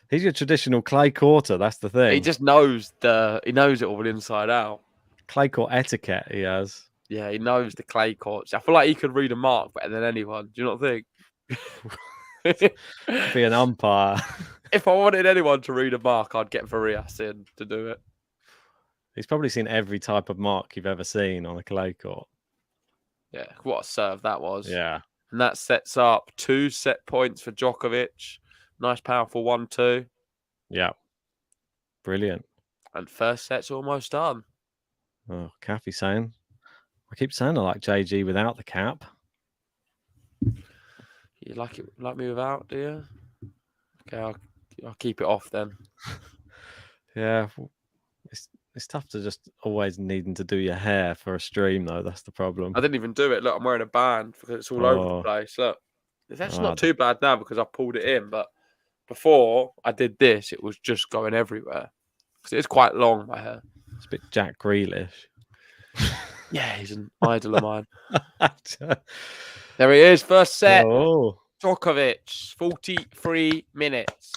He's your traditional clay courter. That's the thing. He just knows he knows it all inside out. Clay court etiquette he has. Yeah, he knows the clay courts. I feel like he could read a mark better than anyone. Do you not think? Be an umpire. If I wanted anyone to read a mark, I'd get Varillas in to do it. He's probably seen every type of mark you've ever seen on a clay court. Yeah, what a serve that was. Yeah. And that sets up 2 set points for Djokovic. Nice, powerful 1-2. Yeah. Brilliant. And first set's almost done. Oh, Kathy saying, I keep saying I like JG without the cap. You like me without, do you? Okay, I'll keep it off then. Yeah. It's tough to just always needing to do your hair for a stream, though. That's the problem. I didn't even do it. Look, I'm wearing a band because it's all over the place. Look, it's actually not too bad now because I pulled it in. But before I did this, it was just going everywhere. Because it's quite long, my hair. It's a bit Jack Grealish. Yeah, he's an idol of mine. There he is, first set. Oh. Djokovic, 43 minutes.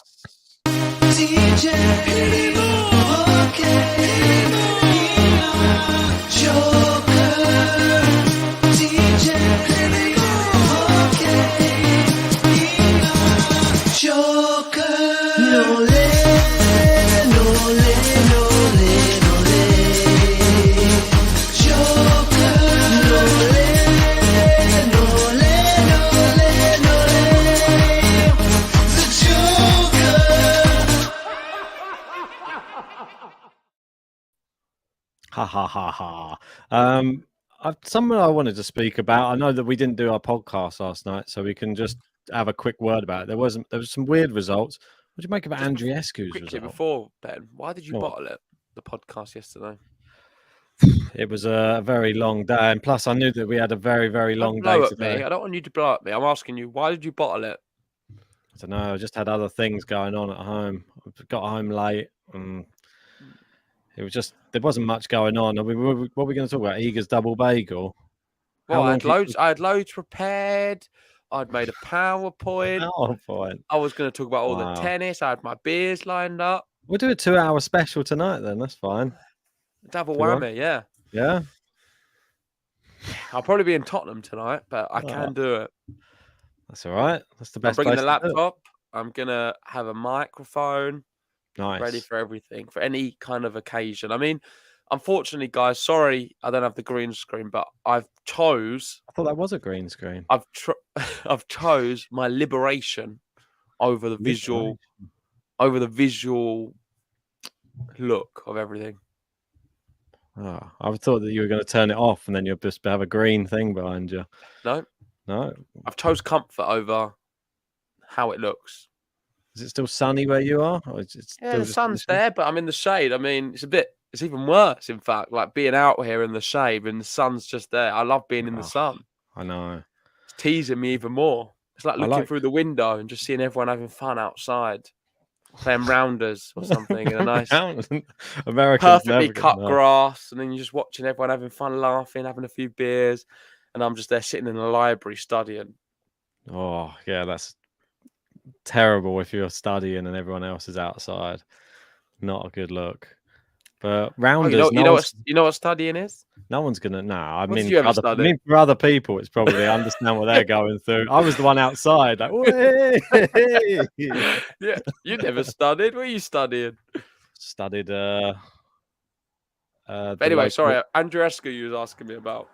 Ha ha ha ha. Something I wanted to speak about. I know that we didn't do our podcast last night, so we can just have a quick word about it. There was some weird results. What do you make of Andriescu's result? Before, Ben, why did you bottle it? The podcast yesterday. It was a very long day, and plus I knew that we had a very, very long day today. I don't want you to blow at me. I'm asking you, why did you bottle it? I don't know. I just had other things going on at home. I got home late, and it was just there wasn't much going on. What are we going to talk about? Iga's double bagel. Well, I had loads prepared. I'd made a PowerPoint. I was going to talk about all the tennis. I had my beers lined up. We'll do a 2-hour special tonight then. That's fine. Double whammy, yeah. Yeah. I'll probably be in Tottenham tonight, but I can do it. That's all right. That's the best. I'm bringing the laptop. I'm going to have a microphone. Nice. Ready for everything, for any kind of occasion. I mean, unfortunately, guys, sorry I don't have the green screen, but I thought that was a green screen. I've chose my liberation over the visual look of everything. Oh, I thought that you were going to turn it off and then you'll just have a green thing behind you. No. I've chose comfort over how it looks. Is it still sunny where you are? Or is it still the sun's there, but I'm in the shade. I mean, it's even worse, in fact, like being out here in the shade and the sun's just there. I love being in the sun. I know. It's teasing me even more. It's like looking through the window and just seeing everyone having fun outside, playing rounders or something in a nice, perfectly cut grass. And then you're just watching everyone having fun, laughing, having a few beers. And I'm just there sitting in the library studying. Oh, yeah, that's terrible if you're studying and everyone else is outside. Not a good look. But rounders, you know what studying is? No one's gonna. No, I mean, for other people, it's probably understand what they're going through. I was the one outside, like, yeah. You never studied. What are you studying? Studied. But anyway, sorry, Andriescu, you was asking me about.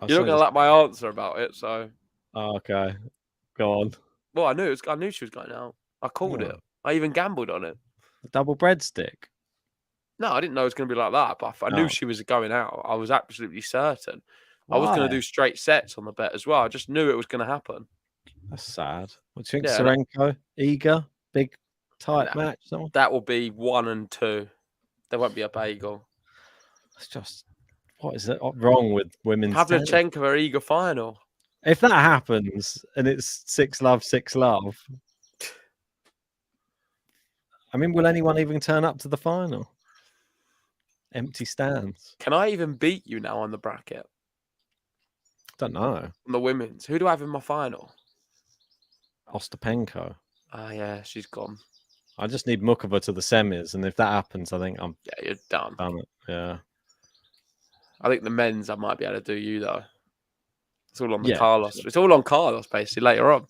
You're not gonna like my answer about it, so. Oh, okay, go on. Well, I knew she was going out. I called it. I even gambled on it. The double breadstick. No, I didn't know it was going to be like that, but I knew she was going out. I was absolutely certain. Why? I was going to do straight sets on the bet as well. I just knew it was going to happen. That's sad. What do you think, Serenko, Iga, big tight match? That will be 1 and 2. There won't be a bagel. It's just, what is it wrong with women's tennis? Pavlyuchenko or Iga final. If that happens and it's 6-love, I mean, will anyone even turn up to the final? Empty stands. Can I even beat you now on the bracket? Don't know. On the women's. Who do I have in my final? Ostapenko. Ah, yeah, she's gone. I just need Mukova to the semis, and if that happens, I think I'm... Yeah, you're done. Yeah. I think the men's, I might be able to do you, though. It's all on the Carlos. It's all on Carlos, basically, later on.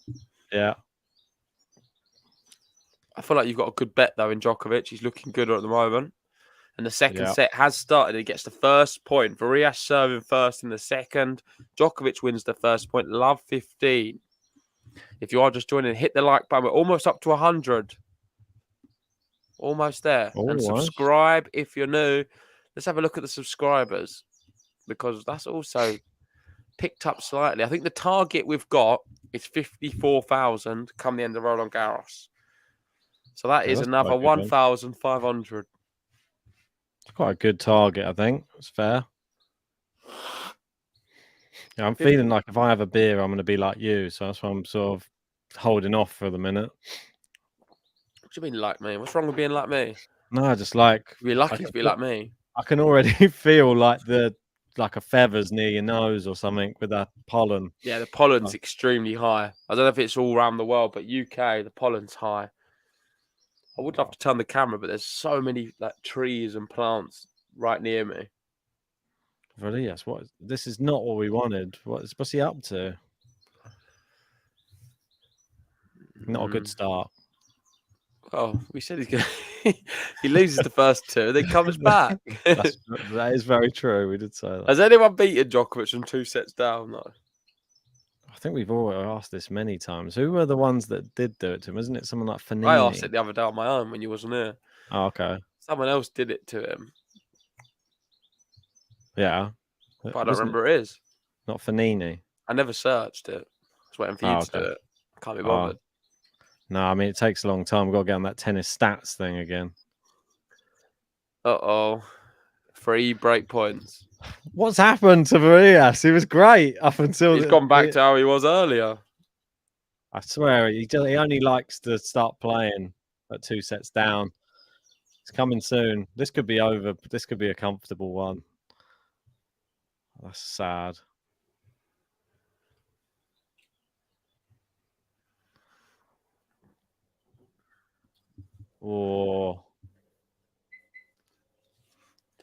Yeah. I feel like you've got a good bet, though, in Djokovic. He's looking good at the moment. And the second Yeah. set has started. He gets the first point. Varillas serving first in the second. Djokovic wins the first point. Love 15. If you are just joining, hit the like button. We're almost up to 100. Almost there. And Almost. subscribe if you're new. Let's have a look at the subscribers, because that's also picked up slightly. I think the target we've got is 54,000 come the end of Roland Garros. So that is another 1,500. It's quite a good target, I think. It's fair. Yeah, I'm feeling like if I have a beer, I'm going to be like you. So that's why I'm sort of holding off for the minute. What do you mean like me? What's wrong with being like me? No, just like... You're lucky to be like me. I can already feel like a feathers near your nose or something with that pollen. Yeah, the pollen's extremely high. I don't know if it's all around the world, but UK, the pollen's high. I would love to turn the camera, but there's so many like trees and plants right near me. Varillas, this is not what we wanted. What's he up to? Not a good start. Oh, we said he's going to... He loses the first two, then comes back. That is very true. We did say that. Has anyone beaten Djokovic from 2 sets down, though? I think we've already asked this many times. Who were the ones that did do it to him? Isn't it someone like Fanini? I asked it the other day on my own when you wasn't here. Oh, okay. Someone else did it to him. Yeah. But I don't remember who it is. Not Fanini. I never searched it. I was waiting for you to do it. I can't be bothered. No, I mean, it takes a long time. We've got to get on that tennis stats thing again. Uh-oh. 3 break points. What's happened to Varillas? He was great up until... He's gone back to how he was earlier. I swear, he only likes to start playing at 2 sets down. It's coming soon. This could be over. This could be a comfortable one. That's sad. Oh.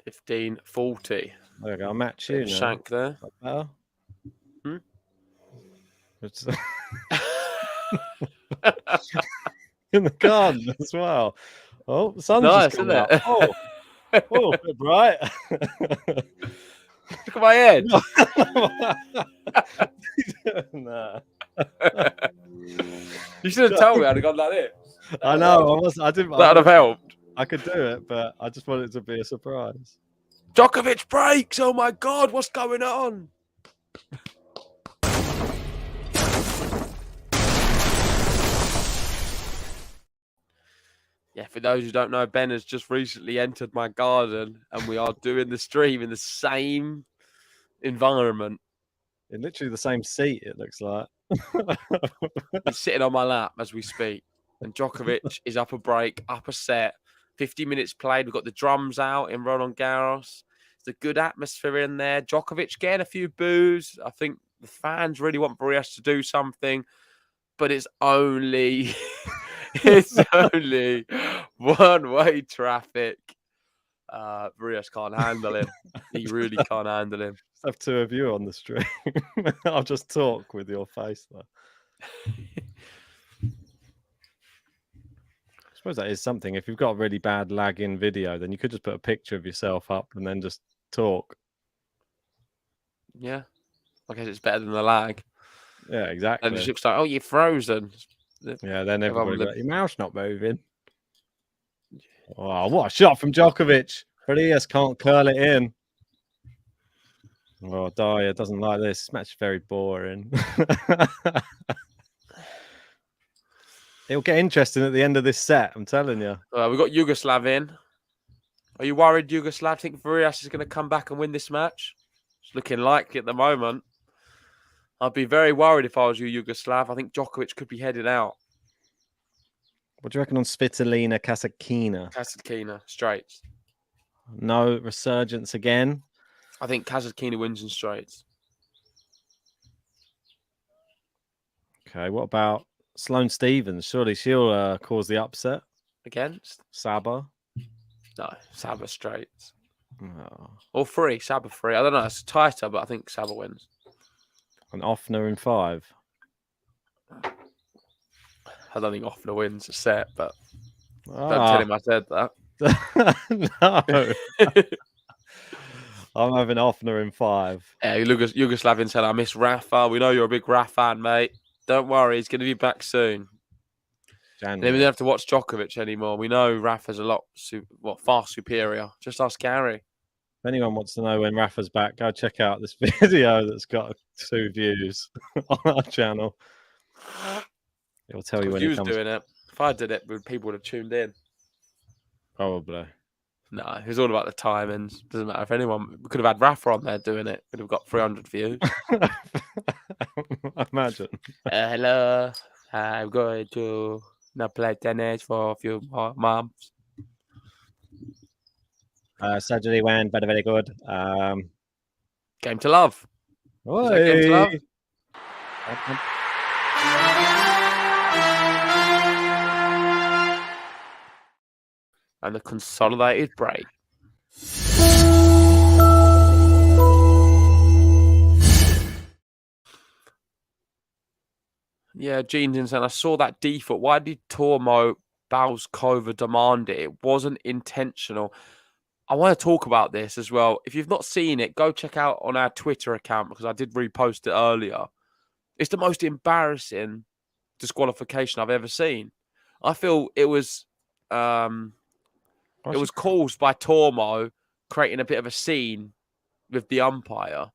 15-40. There we go. I'll match you now. Shank there. Better? Hmm? In the garden as well. Oh, the sun's Nice, just come isn't out. it? Oh, a bit bright. Look at my head. Nah. You should have told me I'd have gone like this. I know. I didn't. That would have helped. I could do it, but I just wanted it to be a surprise. Djokovic breaks. Oh my God, what's going on? Yeah, for those who don't know, Ben has just recently entered my garden and we are doing the stream in the same environment. In literally the same seat, it looks like. He's sitting on my lap as we speak. And Djokovic is up a break, up a set. 50 minutes played. We've got the drums out in Roland Garros. It's a good atmosphere in there. Djokovic getting a few boos. I think the fans really want Varillas to do something. But it's only... It's only one-way traffic. Varillas can't handle him. He really can't handle him. Just have 2 of you on the stream. I'll just talk with your face there. I suppose that is something. If you've got a really bad lag in video, then you could just put a picture of yourself up and then just talk. Yeah. I guess it's better than the lag. Yeah, exactly. And it just looks like, oh, you're frozen. Yeah, then everybody like, your mouse not moving. Oh, what a shot from Djokovic. Varillas can't curl it in. Oh, Dyer doesn't like this. This match is very boring. It'll get interesting at the end of this set, I'm telling you. We've got Yugoslav in. Are you worried, Yugoslav? Think Varillas is going to come back and win this match? It's looking likely at the moment. I'd be very worried if I was you, Yugoslav. I think Djokovic could be headed out. What do you reckon on Svitolina Kasatkina? Kasatkina, straights. No resurgence again? I think Kasatkina wins in straights. Okay, what about Sloane Stephens? Surely she'll cause the upset. Against? Saba? No, Saba straights. Oh. Or 3, Saba 3. I don't know, it's tighter, but I think Saba wins. And Offner in 5. I don't think Offner wins a set, but don't tell him I said that. No. I'm having Offner in 5. Yeah, Yugoslavian said, I miss Rafa. We know you're a big Rafa fan, mate. Don't worry, he's going to be back soon. And then we don't have to watch Djokovic anymore. We know Rafa's a lot far superior. Just ask Gary. If anyone wants to know when Rafa's back, go check out this video that's got 2 views on our channel. It'll tell you when he comes. Doing it. If I did it, people would have tuned in. Probably. No, it was all about the timings. Doesn't matter if anyone. We could have had Rafa on there doing it. We'd have got 300 views. Imagine. Hello, I'm going to now play tennis for a few more months. Surgery went very, very good. Game to love. Is that Game to love? And the consolidated break. Yeah, Gene's saying, I saw that default. Why did Tormo Balskova demand it? It wasn't intentional. I want to talk about this as well. If you've not seen it, go check out on our Twitter account because I did repost it earlier. It's the most embarrassing disqualification I've ever seen. I feel it was caused by Tormo creating a bit of a scene with the umpire.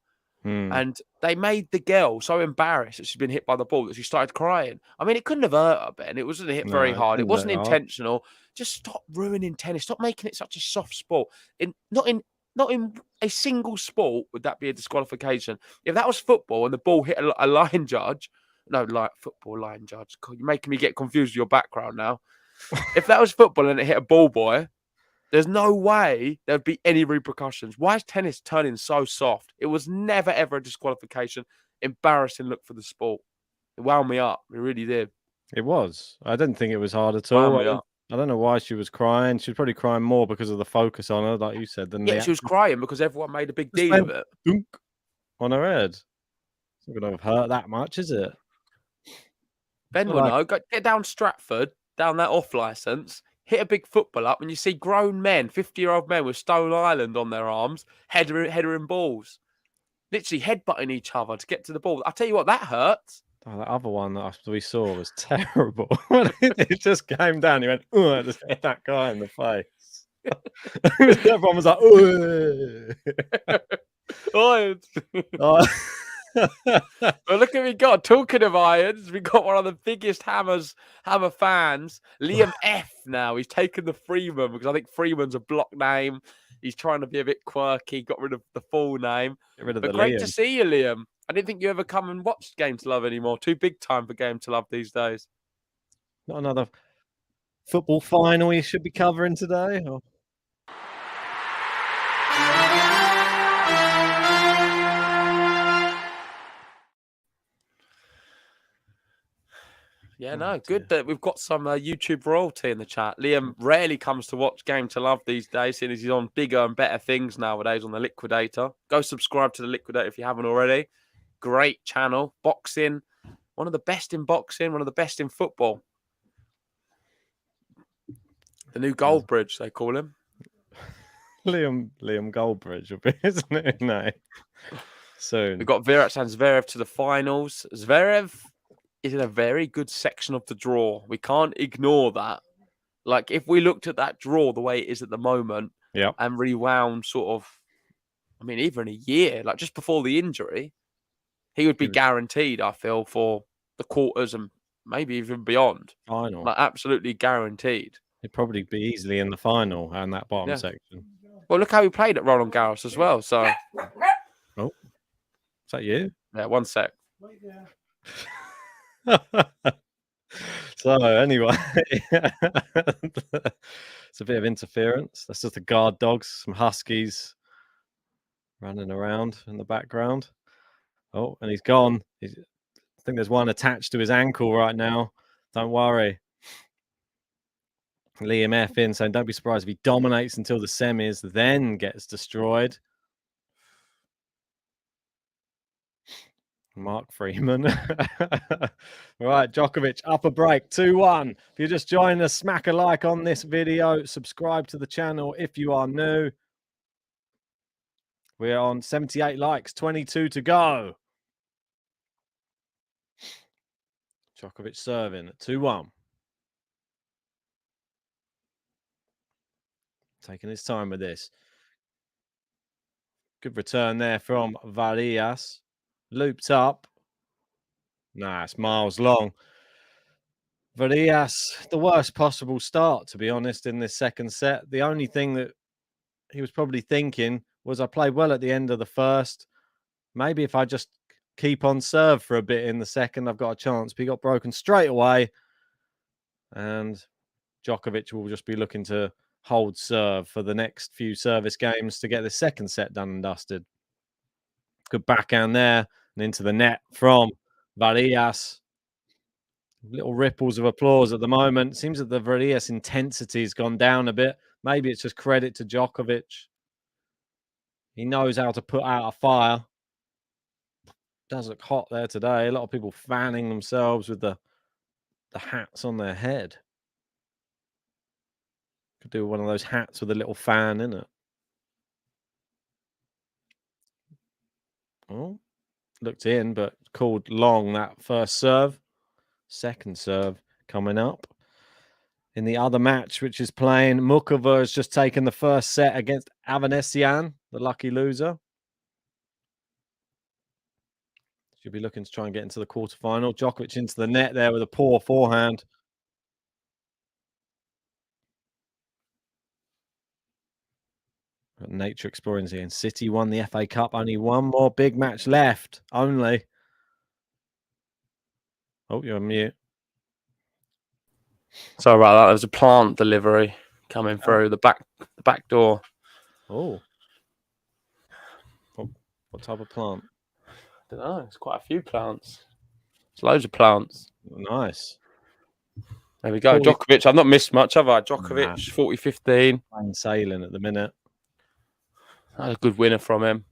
And they made the girl so embarrassed that she's been hit by the ball that she started crying. I mean, it couldn't have hurt her, Ben. It wasn't hit very hard. It wasn't intentional. Just stop ruining tennis. Stop making it such a soft sport. Not in a single sport would that be a disqualification. If that was football and the ball hit a line judge, football line judge. God, you're making me get confused with your background now. If that was football and it hit a ball boy, there's no way there'd be any repercussions. Why is tennis turning so soft? It was never, ever a disqualification. Embarrassing look for the sport. It wound me up. It really did. It was. I didn't think it was hard at all. I don't know why she was crying. She was probably crying more because of the focus on her, like you said. She was crying because everyone made a big deal of it. Dunk on her head. It's not going to have hurt that much, is it? Ben will know. Get down Stratford, down that off licence. Hit a big football up and you see grown men, 50-year-old men with Stone Island on their arms, headering balls. Literally headbutting each other to get to the ball. I'll tell you what, that hurts. Oh, that other one that we saw was terrible. It just came down. He went, oh, I just hit that guy in the face. Everyone was like, oh. Well, look at we got. Talking of irons, we got one of the biggest Hammer fans, Liam F. Now he's taken the Freeman because I think Freeman's a block name. He's trying to be a bit quirky. Got rid of the full name. But great to see you, Liam. I didn't think you ever come and watch Game to Love anymore. Too big time for Game to Love these days. Not another football final you should be covering today. Or... Yeah, no, good that we've got some YouTube royalty in the chat. Liam rarely comes to watch Game to Love these days, seeing as he's on bigger and better things nowadays on the Liquidator. Go subscribe to the Liquidator if you haven't already. Great channel. Boxing. One of the best in boxing, one of the best in football. The new Goldbridge, they call him. Liam Goldbridge will be, isn't it? No. Soon. We've got Virat and Zverev to the finals. Zverev is in a very good section of the draw. We can't ignore that. Like, if we looked at that draw the way it is at the moment and rewound sort of, I mean, even a year, like just before the injury, he would be guaranteed, I feel, for the quarters and maybe even beyond. Final. Like, absolutely guaranteed. He'd probably be easily in the final and that bottom section. Well, look how he played at Roland Garros as well. So, oh, is that you? Yeah, one sec. So anyway, it's a bit of interference. That's just the guard dogs, some huskies running around in the background. Oh, and he's gone. I think there's one attached to his ankle right now. Don't worry. Liam F in saying, don't be surprised if he dominates until the semis, then gets destroyed. Mark Freeman. Right, Djokovic, upper break, 2-1. If you're just joining us, smack a like on this video. Subscribe to the channel if you are new. We're on 78 likes, 22 to go. Djokovic serving at 2-1. Taking his time with this. Good return there from Varillas. Looped up. Nah, it's miles long. Varillas, the worst possible start, to be honest, in this second set. The only thing that he was probably thinking was, I played well at the end of the first. Maybe if I just keep on serve for a bit in the second, I've got a chance. But he got broken straight away. And Djokovic will just be looking to hold serve for the next few service games to get the second set done and dusted. Good backhand there and into the net from Varillas. Little ripples of applause at the moment. Seems that the Varillas intensity has gone down a bit. Maybe it's just credit to Djokovic. He knows how to put out a fire. Does look hot there today. A lot of people fanning themselves with the hats on their head. Could do one of those hats with a little fan in it. Oh, looked in, but called long that first serve. Second serve coming up. In the other match, which is playing, Mukova has just taken the first set against Avanesian, the lucky loser. Should be looking to try and get into the quarterfinal. Djokovic into the net there with a poor forehand. Got Nature Exploring here. City won the FA Cup. Only one more big match left. Only. Oh, you're on mute. Sorry about that. There was a plant delivery coming through the back door. Oh. What type of plant? I don't know. It's quite a few plants. It's loads of plants. Nice. There we go. Djokovic. I've not missed much, have I? Djokovic, 40-15. Plain sailing at the minute. That's a good winner from him.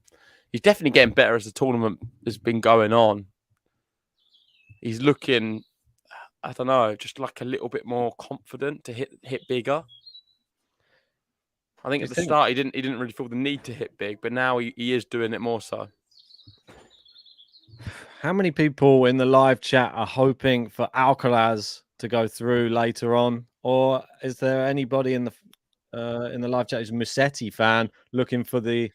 He's definitely getting better as the tournament has been going on. He's looking, I don't know, just like a little bit more confident to hit bigger. I think at the start he didn't really feel the need to hit big, but now he is doing it more so. How many people in the live chat are hoping for Alcaraz to go through later on, or is there anybody in the live chat who's a Musetti fan looking for the?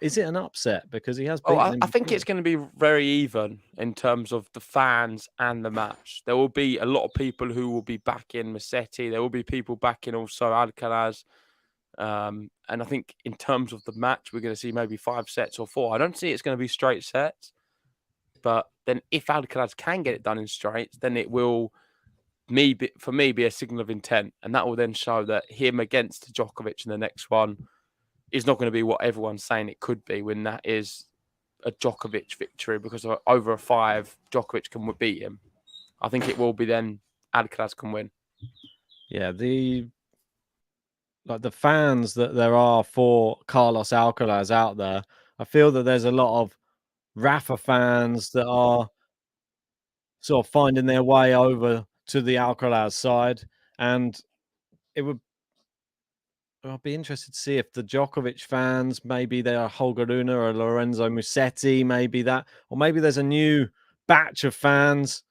Is it an upset because he has? I think it's going to be very even in terms of the fans and the match. There will be a lot of people who will be backing Musetti. There will be people backing also Alcaraz. And I think in terms of the match, we're going to see maybe 5 sets or 4. I don't see it's going to be straight sets. But then if Alcaraz can get it done in straights, then it will, for me, be a signal of intent. And that will then show that him against Djokovic in the next one is not going to be what everyone's saying it could be, when that is a Djokovic victory, because over a 5, Djokovic can beat him. I think it will be then Alcaraz can win. Yeah, the fans that there are for Carlos Alcaraz out there, I feel that there's a lot of Rafa fans that are sort of finding their way over to the Alcaraz side, and I'll be interested to see if the Djokovic fans, maybe they are Holger Rune or Lorenzo Musetti, maybe that, or maybe there's a new batch of fans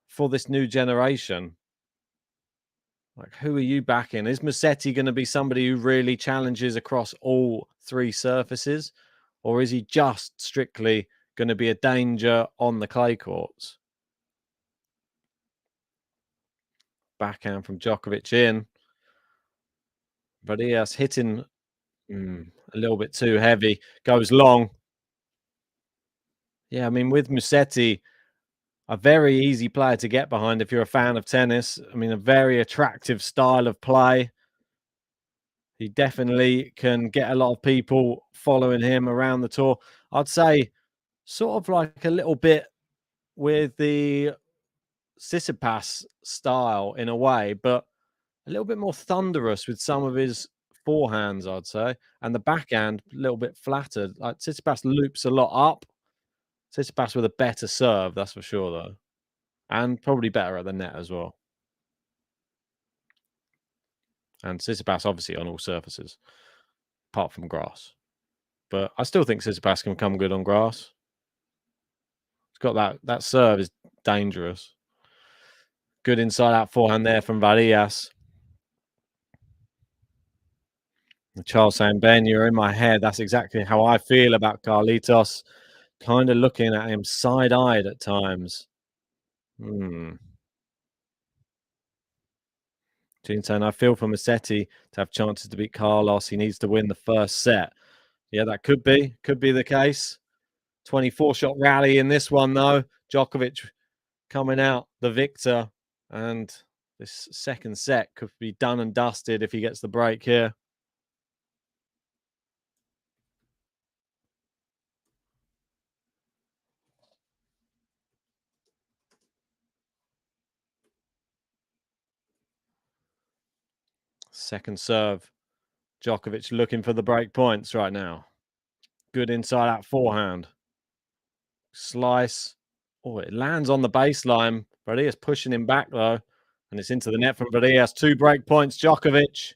for this new generation. Like, who are you backing? Is Musetti going to be somebody who really challenges across all 3 surfaces? Or is he just strictly going to be a danger on the clay courts? Backhand from Djokovic in. Varillas hitting a little bit too heavy. Goes long. Yeah, I mean, with Musetti, a very easy player to get behind if you're a fan of tennis. I mean, a very attractive style of play. He definitely can get a lot of people following him around the tour. I'd say sort of like a little bit with the Tsitsipas style in a way, but a little bit more thunderous with some of his forehands, I'd say. And the backhand, a little bit flattered. Like Tsitsipas loops a lot up Tsitsipas with a better serve, that's for sure, though. And probably better at the net as well. And Tsitsipas obviously on all surfaces, apart from grass. But I still think Tsitsipas can come good on grass. It's got that serve is dangerous. Good inside-out forehand there from Varillas. Charles saying, Ben, you're in my head. That's exactly how I feel about Carlitos. Kind of looking at him side-eyed at times. Gene saying, I feel for Musetti to have chances to beat Carlos. He needs to win the first set. Yeah, that could be the case. 24-shot rally in this one, though. Djokovic coming out the victor. And this second set could be done and dusted if he gets the break here. Second serve. Djokovic looking for the break points right now. Good inside-out forehand. Slice. Oh, it lands on the baseline. Varillas pushing him back, though. And it's into the net from Varillas. 2 break points, Djokovic.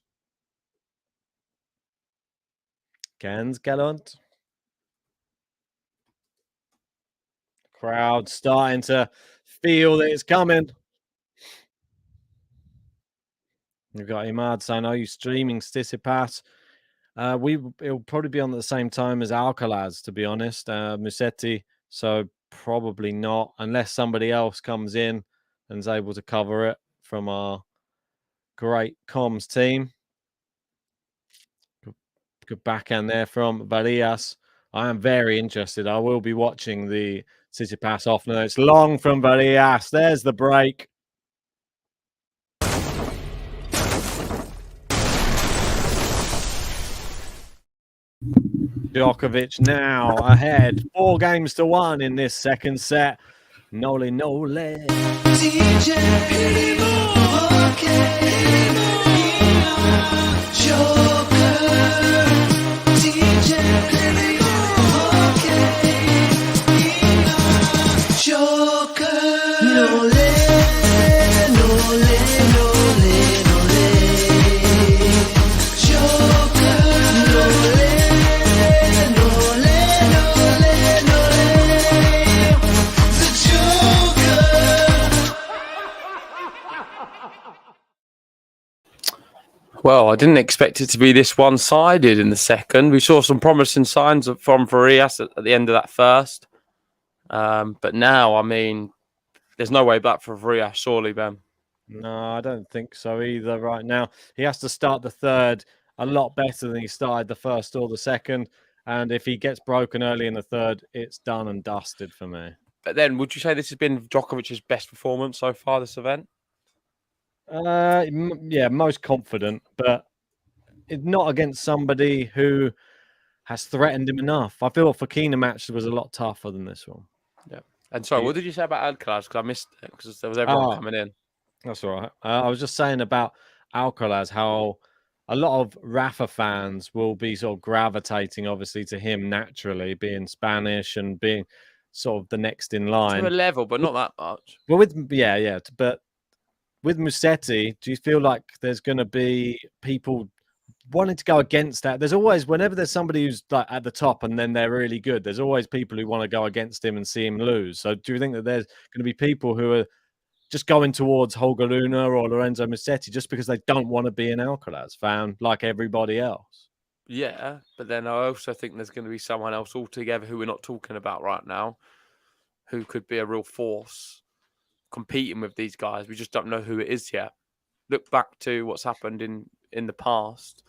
Ganz galant. Crowd starting to feel that it's coming. We've got Imad saying, are you streaming Tsitsipas? It'll probably be on at the same time as Alcaraz, to be honest. Musetti, so probably not, unless somebody else comes in and is able to cover it from our great comms team. Good backhand there from Varillas. I am very interested. I will be watching the Tsitsipas off now. It's long from Varillas. There's the break. Djokovic now ahead. 4 games to 1 in this second set. Nole. Well, I didn't expect it to be this one-sided in the second. We saw some promising signs from Varillas at the end of that first. But now, I mean, there's no way back for Varillas, surely, Ben. No, I don't think so either right now. He has to start the third a lot better than he started the first or the second. And if he gets broken early in the third, it's done and dusted for me. But then, would you say this has been Djokovic's best performance so far this event? Yeah, most confident, but not against somebody who has threatened him enough. I feel Fokina match was a lot tougher than this one. Yeah. And sorry, what did you say about Alcaraz? Because I missed it because there was everyone coming in. That's all right. I was just saying about Alcaraz, how a lot of Rafa fans will be sort of gravitating, obviously, to him naturally, being Spanish and being sort of the next in line. To a level, but not that much. Well, but with Musetti, do you feel like there's going to be people wanting to go against that? There's always, whenever there's somebody who's like at the top and then they're really good, there's always people who want to go against him and see him lose. So do you think that there's going to be people who are just going towards Holger Rune or Lorenzo Musetti just because they don't want to be an Alcaraz fan like everybody else? Yeah, but then I also think there's going to be someone else altogether who we're not talking about right now who could be a real force competing with these guys. We just don't know who it is yet. Look back to what's happened in the past.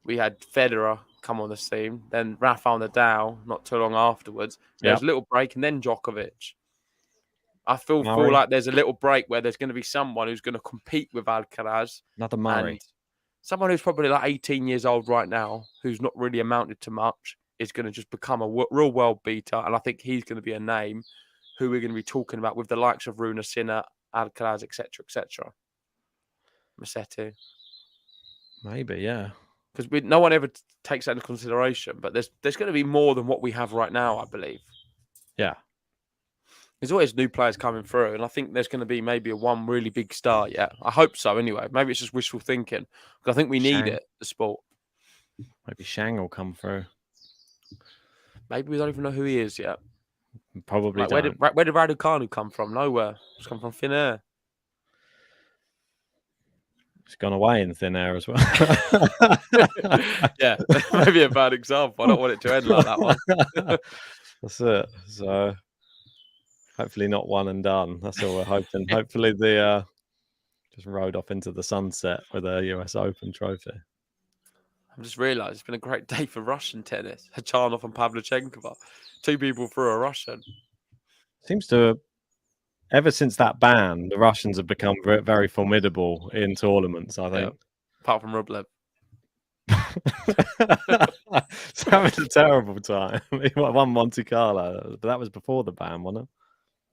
We had Federer come on the scene, then Rafael Nadal not too long afterwards. There's a little break, and then Djokovic. I feel like there's a little break where there's going to be someone who's going to compete with Alcaraz. Another Murray. Someone who's probably like 18 years old right now, who's not really amounted to much, is going to just become a real world beater. And I think he's going to be a name who we're going to be talking about with the likes of Rune, Sinner, Alcaraz, etc., etc. Musetti. Maybe, yeah. Because no one ever takes that into consideration. But there's going to be more than what we have right now, I believe. Yeah. There's always new players coming through, and I think there's going to be maybe one really big star. Yeah, I hope so. Anyway, maybe it's just wishful thinking because I think we need it. The sport. Maybe Shang will come through. Maybe we don't even know who he is yet. Probably like, don't. Where did Raducanu come from? Nowhere. It's come from thin air. It's gone away in thin air as well. Yeah, maybe a bad example. I don't want it to end like that one. That's it. So hopefully not one and done. That's all we're hoping. Hopefully the just rode off into the sunset with a US Open trophy. I've just realised it's been a great day for Russian tennis. Hachanov and Pavlyuchenkova. 2 people through a Russian. Seems to, ever since that ban, the Russians have become very formidable in tournaments, I think. Yeah. Apart from Rublev. It's having a terrible time. He won Monte Carlo, but that was before the ban, wasn't it?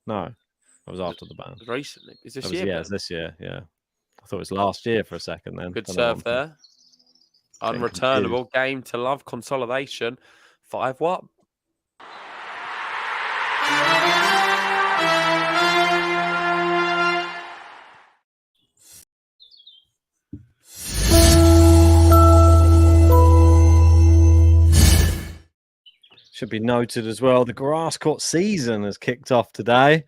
No, that was after the ban. Recently? Is this year? Yeah, it's this year, yeah. I thought it was last year for a second then. Good serve there. Unreturnable. Game to love. Consolidation. 5-1. Should be noted as well, the grass court season has kicked off today.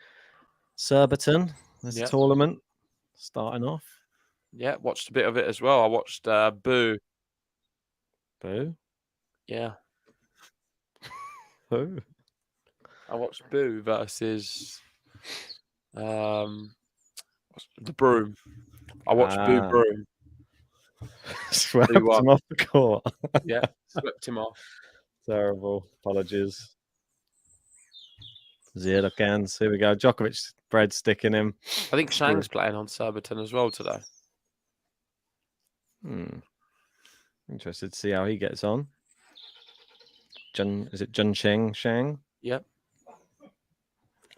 Surbiton, there's a tournament starting off. Yeah, watched a bit of it as well. I watched Boo. Boo? Yeah. Who? I watched Boo versus the Broom. I watched Boo Broom. Swept him off the court. Yeah, swept him off. Terrible. Apologies. Zierokans. Here we go. Djokovic bread sticking him. I think Shang's playing on Surbiton as well today. Interested to see how he gets on. Is it Junsheng Shang? Yep.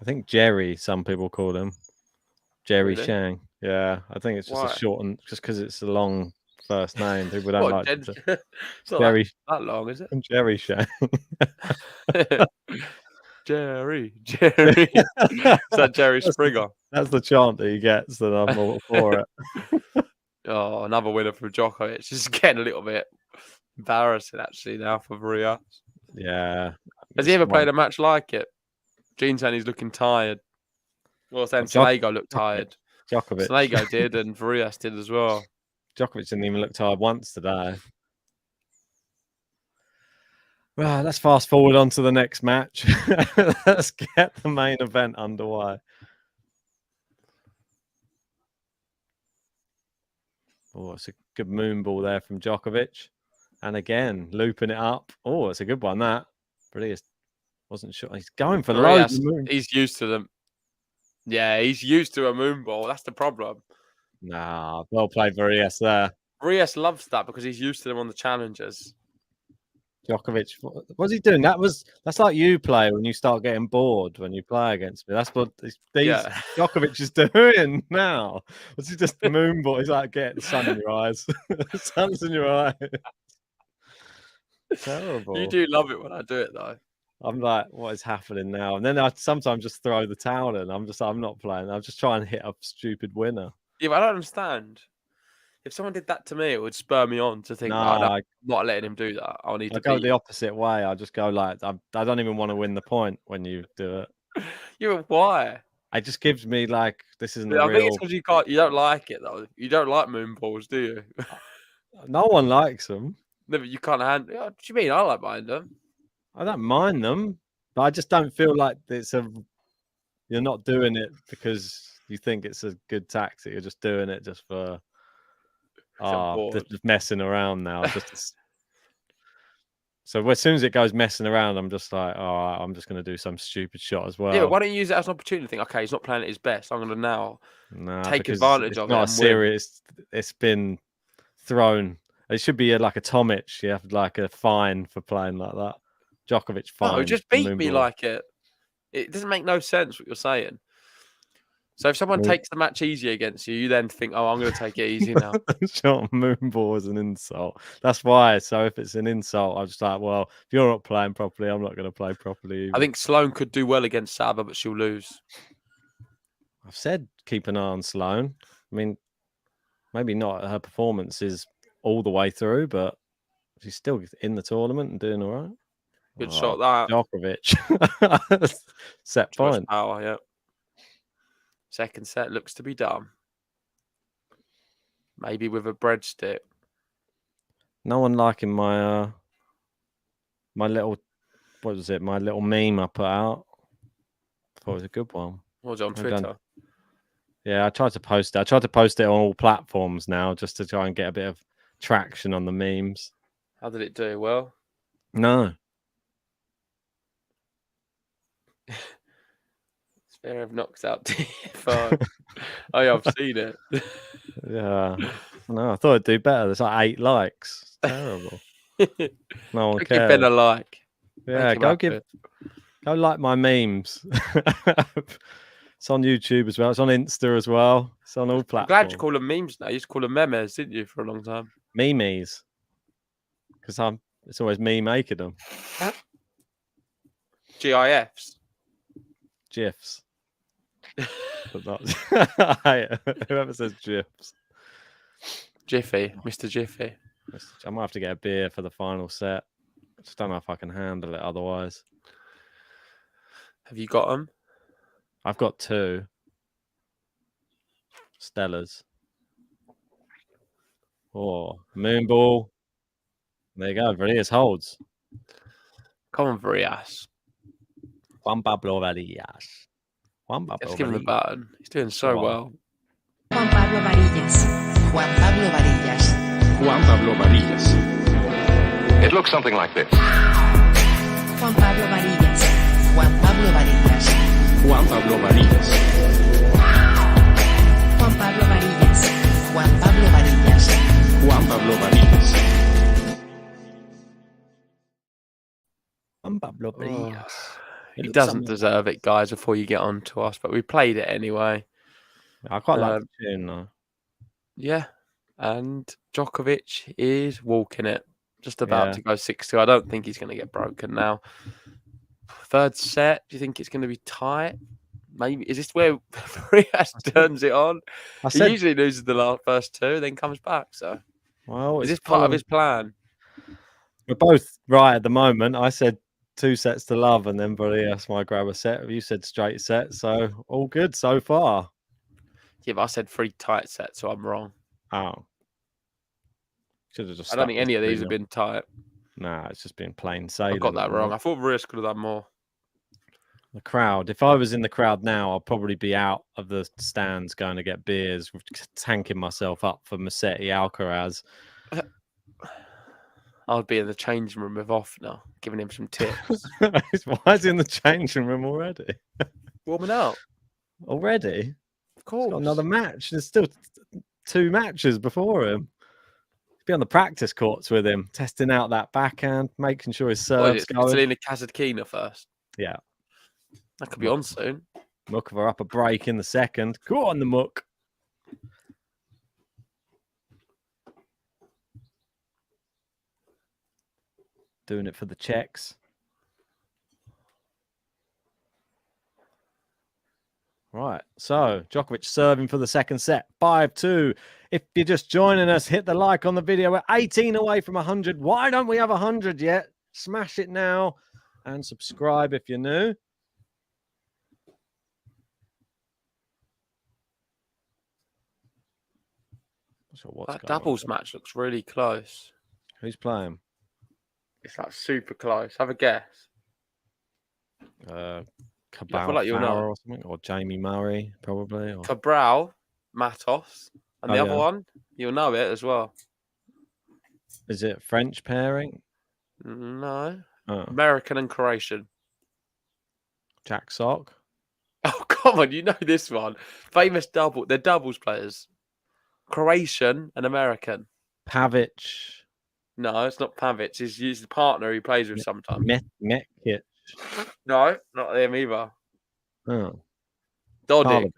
I think Jerry, some people call him. Jerry Really? Shang. Yeah, I think it's just a shortened, just because it's a long first name. People don't like it. It's not Jerry, that long, is it? Jerry Shang. Jerry. Is that Jerry Springer? That's the chant that he gets, that I'm all for it. Oh, another winner for Djokovic. Just getting a little bit embarrassing, actually, now for Varillas. Yeah. Has he ever played a match like it? Gene's saying he's looking tired. Well, saying Sonego looked tired. Djokovic. Sonego did, and Varillas did as well. Djokovic didn't even look tired once today. Right, let's fast forward on to the next match. Let's get the main event underway. Oh, it's a good moon ball there from Djokovic. And again, looping it up. Oh, it's a good one, that. But he wasn't sure. He's going for loads of moon. He's used to them. Yeah, he's used to a moon ball. That's the problem. Nah, well played, Varillas there. Varillas loves that because he's used to them on the challenges. Djokovic, what's he doing? That's like you play when you start getting bored when you play against me. That's what Djokovic is doing now. Was he just moonball? He's like, get the sun in your eyes. The sun's in your eye. Terrible. You do love it when I do it, though. I'm like, what is happening now? And then I sometimes just throw the towel in. I'm not playing. I'm just trying to hit a stupid winner. Yeah, but I don't understand. If someone did that to me, it would spur me on to think, I'm not letting him do that. I go the opposite way. I just go like, I don't even want to win the point when you do it. Why? It just gives me like, this isn't I real. think it's because you don't like it, though. You don't like moon balls, do you? No one likes them. No, but you can't handle. What do you mean? I like buying them. I don't mind them, but I just don't feel like you're not doing it because you think it's a good tactic. You're just doing it just for just messing around now. So as soon as it goes messing around, I'm just like, I'm just going to do some stupid shot as well. Yeah, but why don't you use it as an opportunity? Think, okay, he's not playing at his best. I'm going to now take advantage of it. Not serious. It's been thrown. It should be like a Tomic. You have like a fine for playing like that. Djokovic fine. No, just beat me like it. It doesn't make no sense what you're saying. So if someone takes the match easy against you, you then think, oh, I'm going to take it easy now. Shot moonball is an insult. That's why. So if it's an insult, I'm just like, well, if you're not playing properly, I'm not going to play properly either. I think Sloane could do well against Saba, but she'll lose. I've said keep an eye on Sloane. I mean, maybe not her performance is all the way through, but she's still in the tournament and doing all right. Good shot, that. Djokovic. Set point. Power, yeah. Second set looks to be done. Maybe with a breadstick. No one liking my my little, what was it? My little meme I put out. I thought it was a good one. What was it on Twitter? Yeah, I tried to post it. I tried to post it on all platforms now just to try and get a bit of traction on the memes. How did it do? Well? No. Zverev knocks out TF5. Oh, yeah, I've seen it. Yeah. No, I thought it'd do better. There's like 8 likes. It's terrible. No one cares. Give Ben a like. Yeah, go like my memes. It's on YouTube as well. It's on Insta as well. It's on all platforms. I'm glad you call them memes now. You used to call them memes, didn't you, for a long time? Memes. Because it's always me making them. GIFs. GIFs. But not whoever says GIFs. Jiffy. Mr. Jiffy. I might have to get a beer for the final set. I just don't know if I can handle it otherwise. Have you got them? I've got 2. Stellas. Oh, Moonball. There you go. Varillas holds. Come on, Varillas. Juan Pablo Varillas. Let's give him the button. He's doing so well. Juan Pablo Varillas. Juan Pablo Varillas. Juan Pablo Varillas. It looks something like this. Juan Pablo Varillas. Juan Pablo Varillas. Juan Pablo Varillas. Juan Pablo Varillas. Juan Pablo Varillas. Juan Pablo Varillas. Juan Pablo Varillas. He doesn't deserve it, guys, before you get on to us, but we played it anyway. I quite like the tune, though. Yeah, and Djokovic is walking it. Just about to go 6-2. I don't think he's going to get broken now. Third set, do you think it's going to be tight? Maybe. Is this where Varillas turns it on? He usually loses the first 2, then comes back. So, well, is this part of his plan? We're both right at the moment. I said 2 sets to love, and then Varillas might grab a set. You said straight set, so all good so far. Yeah, but I said 3 tight sets, so I'm wrong. Oh. Should have just. I don't think any of these have been tight. Nah, it's just been plain sailing. I got that wrong. I thought Varillas could have done more. The crowd. If I was in the crowd now, I'll probably be out of the stands going to get beers, tanking myself up for Musetti Alcaraz. I'd be in the changing room with off now, giving him some tips. Why is he in the changing room already? Warming up. Already? Of course. Got another match. There's still 2 matches before him. Be on the practice courts with him, testing out that backhand, making sure his serve's going. Selena Kasatkina first. Yeah. That could be on soon. Mukova up a break in the second. Go on the Muk. Doing it for the Czechs. Right, so Djokovic serving for the second set, 5-2. If you're just joining us, hit the like on the video. We're 18 away from 100. Why don't we have 100 yet? Smash it now and subscribe if you're new. That doubles match looks really close. Who's playing? It's like super close. Have a guess. Cabral, I feel like you'll know. or something, or Jamie Murray, probably. Or... Cabral, Matos, and the other one, you'll know it as well. Is it French pairing? No. American and Croatian. Jack Sock. Oh, come on, you know this one. Famous double. They're doubles players. Croatian and American. Pavic. No, it's not Pavic. He's the partner he plays with sometimes. Mekic. No, not him either. Oh. Dodik.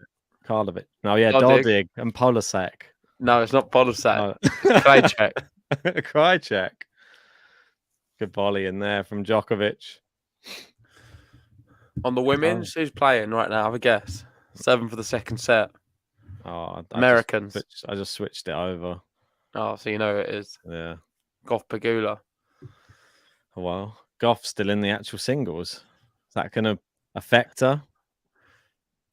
Karlovic. No, yeah, Dodig. Dodig and Polasek. No, it's not Polasek. No. It's Krajicek. Krajicek. Good volley in there from Djokovic. On the women's, who's playing right now? Have a guess. 7 for the second set. Oh, Americans. I just switched it over. Oh, so you know who it is. Yeah. Goff Pegula. Oh, well, Goff's still in the actual singles. Is that going to affect her?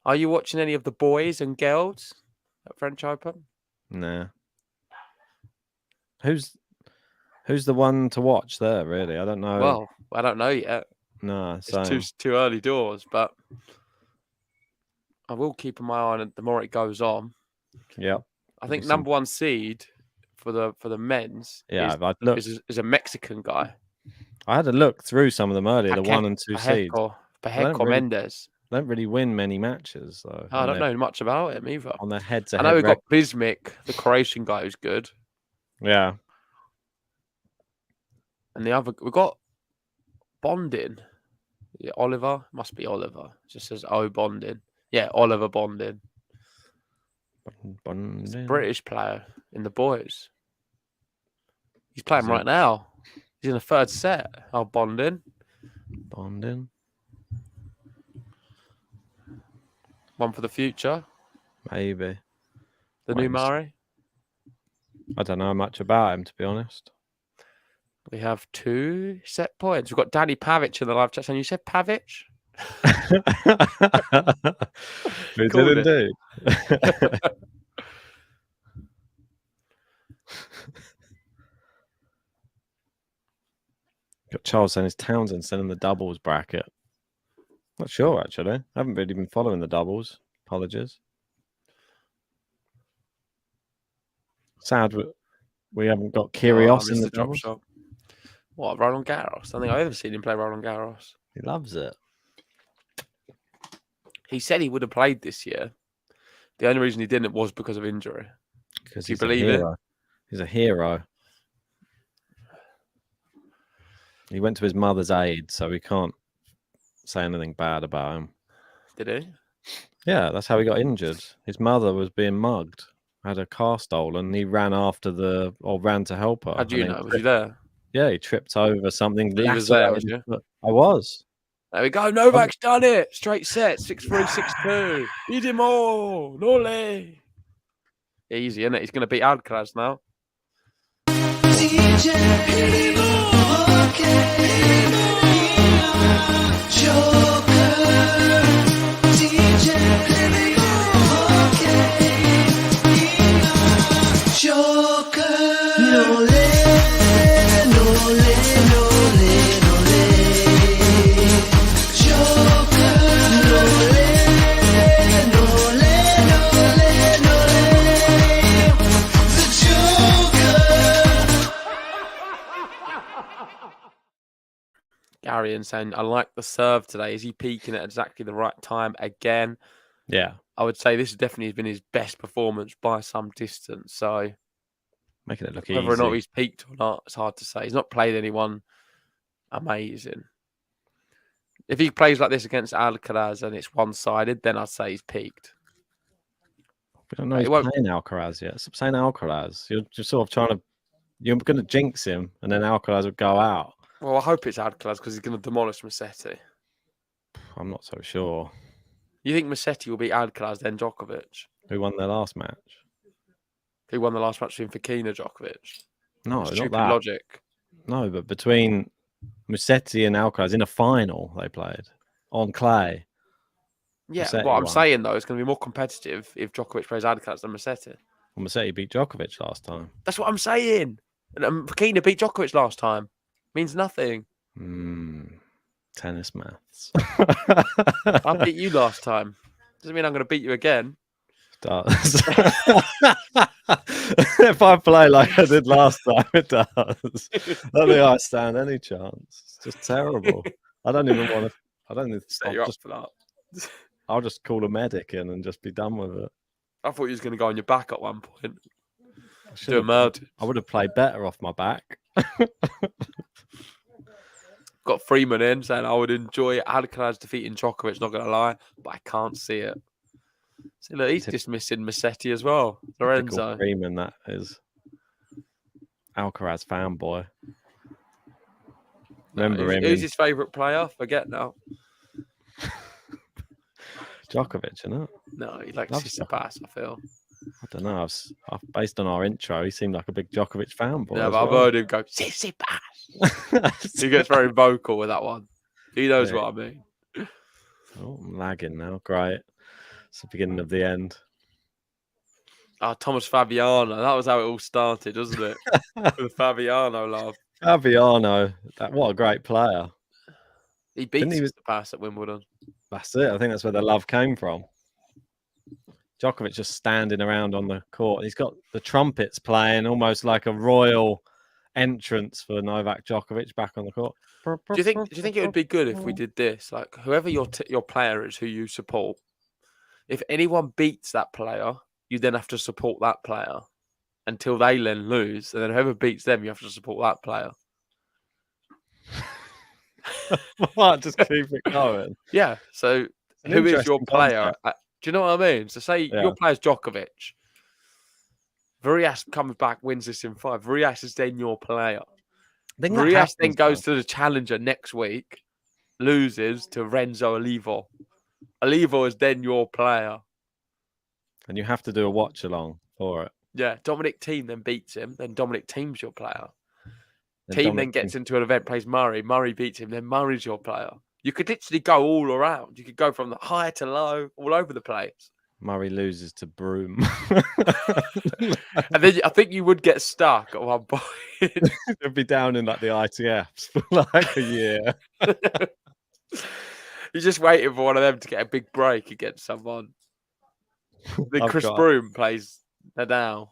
Are you watching any of the boys and girls at French Open? Nah. Who's the one to watch there, really? I don't know. Well, I don't know yet. No, it's too early doors, but I will keep my eye on it the more it goes on. Yeah. I think number 1 seed for the men's is a Mexican guy. I had a look through some of them earlier, the 1 and 2 seeds. Pacheco Mendes. They don't really win many matches, though. I don't know much about him either. On their head-to-head. I know we've got Bismic, the Croatian guy who's good. Yeah. And the other, we've got Bondin. Yeah, Oliver. Must be Oliver. It just says Bondin. Yeah, Oliver Bondin. He's a British player in the boys. He's playing right now. He's in the 3rd set. Bondin. One for the future. Maybe. The new Murray. I don't know much about him, to be honest. We have 2 set points. We've got Danny Pavic in the live chat saying, you said Pavic? We did indeed. Got Charles saying, is Townsend still in the doubles bracket? Not sure, actually. I haven't really been following the doubles. Apologies. Sad we haven't got Kyrgios in the doubles. Shot. What, Roland Garros? I think I've ever seen him play Roland Garros. He loves it. He said he would have played this year. The only reason he didn't was because of injury. Because do you believe it? He's a hero. He went to his mother's aid, so we can't say anything bad about him. Did he? Yeah, that's how he got injured. His mother was being mugged, had a car stolen. He ran ran to help her. How do you know? Was you there? Yeah, he tripped over something. He was there, was you? I was. There we go. Novak's done it. Straight set. 6-3, 6-2. Beat him all. Nole. Easy, isn't it? He's going to beat Alcaraz now. Gary and saying, I like the serve today. Is he peaking at exactly the right time again? Yeah. I would say this definitely has been his best performance by some distance. So making it look whether easy. or not he's peaked or not, it's hard to say. He's not played anyone amazing. If he plays like this against Alcaraz and it's one-sided, then I'd say he's peaked. We don't know he's playing Alcaraz yet. Stop saying Alcaraz. You're just sort of trying to... You're going to jinx him, and then Alcaraz would go out. Well, I hope it's Alcaraz because he's going to demolish Musetti. I'm not so sure. You think Musetti will beat Alcaraz, then Djokovic? Who won their last match? Who won the last match between Fokina Djokovic? No, stupid not that. Logic. No, but between Musetti and Alcaraz in a final they played on clay. Yeah, Musetti what I'm won. saying though, it's going to be more competitive if Djokovic plays Alcaraz than Musetti. Well, Musetti beat Djokovic last time. That's what I'm saying. And Fokina beat Djokovic last time. Means nothing. Tennis maths. I beat you last time. Doesn't mean I'm going to beat you again. Does. If I play like I did last time, it does. I don't think I stand any chance. It's just terrible. I don't even want to. I don't need to set you up for that. I'll just call a medic in and just be done with it. I thought you was going to go on your back at one point. Do a murder. I would have played better off my back. Got Freeman in saying I would enjoy Alcaraz defeating Djokovic, not going to lie, but I can't see it. See, look, he's dismissing Musetti as well. Lorenzo. Freeman, that is. Alcaraz fanboy. Remember him? Who's his favourite player? Forget now. Djokovic, isn't it? No, he likes Tsitsipas, I feel. I don't know. Based on our intro, he seemed like a big Djokovic fanboy. Yeah, but I've heard him go, Tsitsipas. He gets very vocal with that one. He knows what I mean. Oh, I'm lagging now. Great. It's the beginning of the end. Oh, Thomas Fabiano. That was how it all started, wasn't it? With Fabiano, love. Fabiano. What a great player. He beat Tsitsipas at Wimbledon. That's it. I think that's where the love came from. Djokovic just standing around on the court. He's got the trumpets playing, almost like a royal entrance for Novak Djokovic back on the court. Do you think it would be good if we did this? Like, whoever your player is, who you support, if anyone beats that player, you then have to support that player until they then lose, and then whoever beats them, you have to support that player. What? Just keep it going. Yeah. So, who is your player? Do you know what I mean? So, say your player's Djokovic. Varillas comes back, wins this in 5. Varillas is then your player. Varillas then goes to the challenger next week, loses to Renzo Olivo. Olivo is then your player. And you have to do a watch along for it. Yeah. Dominic Thiem then beats him. Then Dominic Thiem's your player. Thiem then gets into an event, plays Murray. Murray beats him. Then Murray's your player. You could literally go all around. You could go from the high to low, all over the place. Murray loses to Broome. And then I think you would get stuck at one point. You'd be down in like the ITFs for like a year. You're just waiting for one of them to get a big break against someone. Then Chris Broome plays Nadal.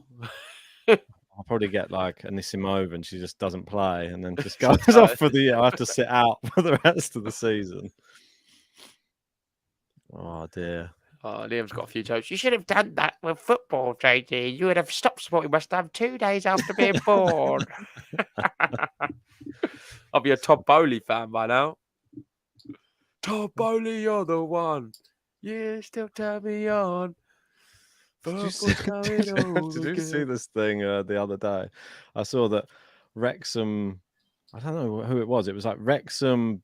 I'll probably get like Anisimova and she just doesn't play and then just goes off for the year. I have to sit out for the rest of the season. Oh, dear. Oh, Liam's got a few jokes. You should have done that with football, JD. You would have stopped supporting West Ham 2 days after being born. I'll be a Todd Bowley fan by now. Todd Bowley, you're the one. You still turn me on. Did you see this thing the other day? I saw that Wrexham, I don't know who it was. It was like Wrexham,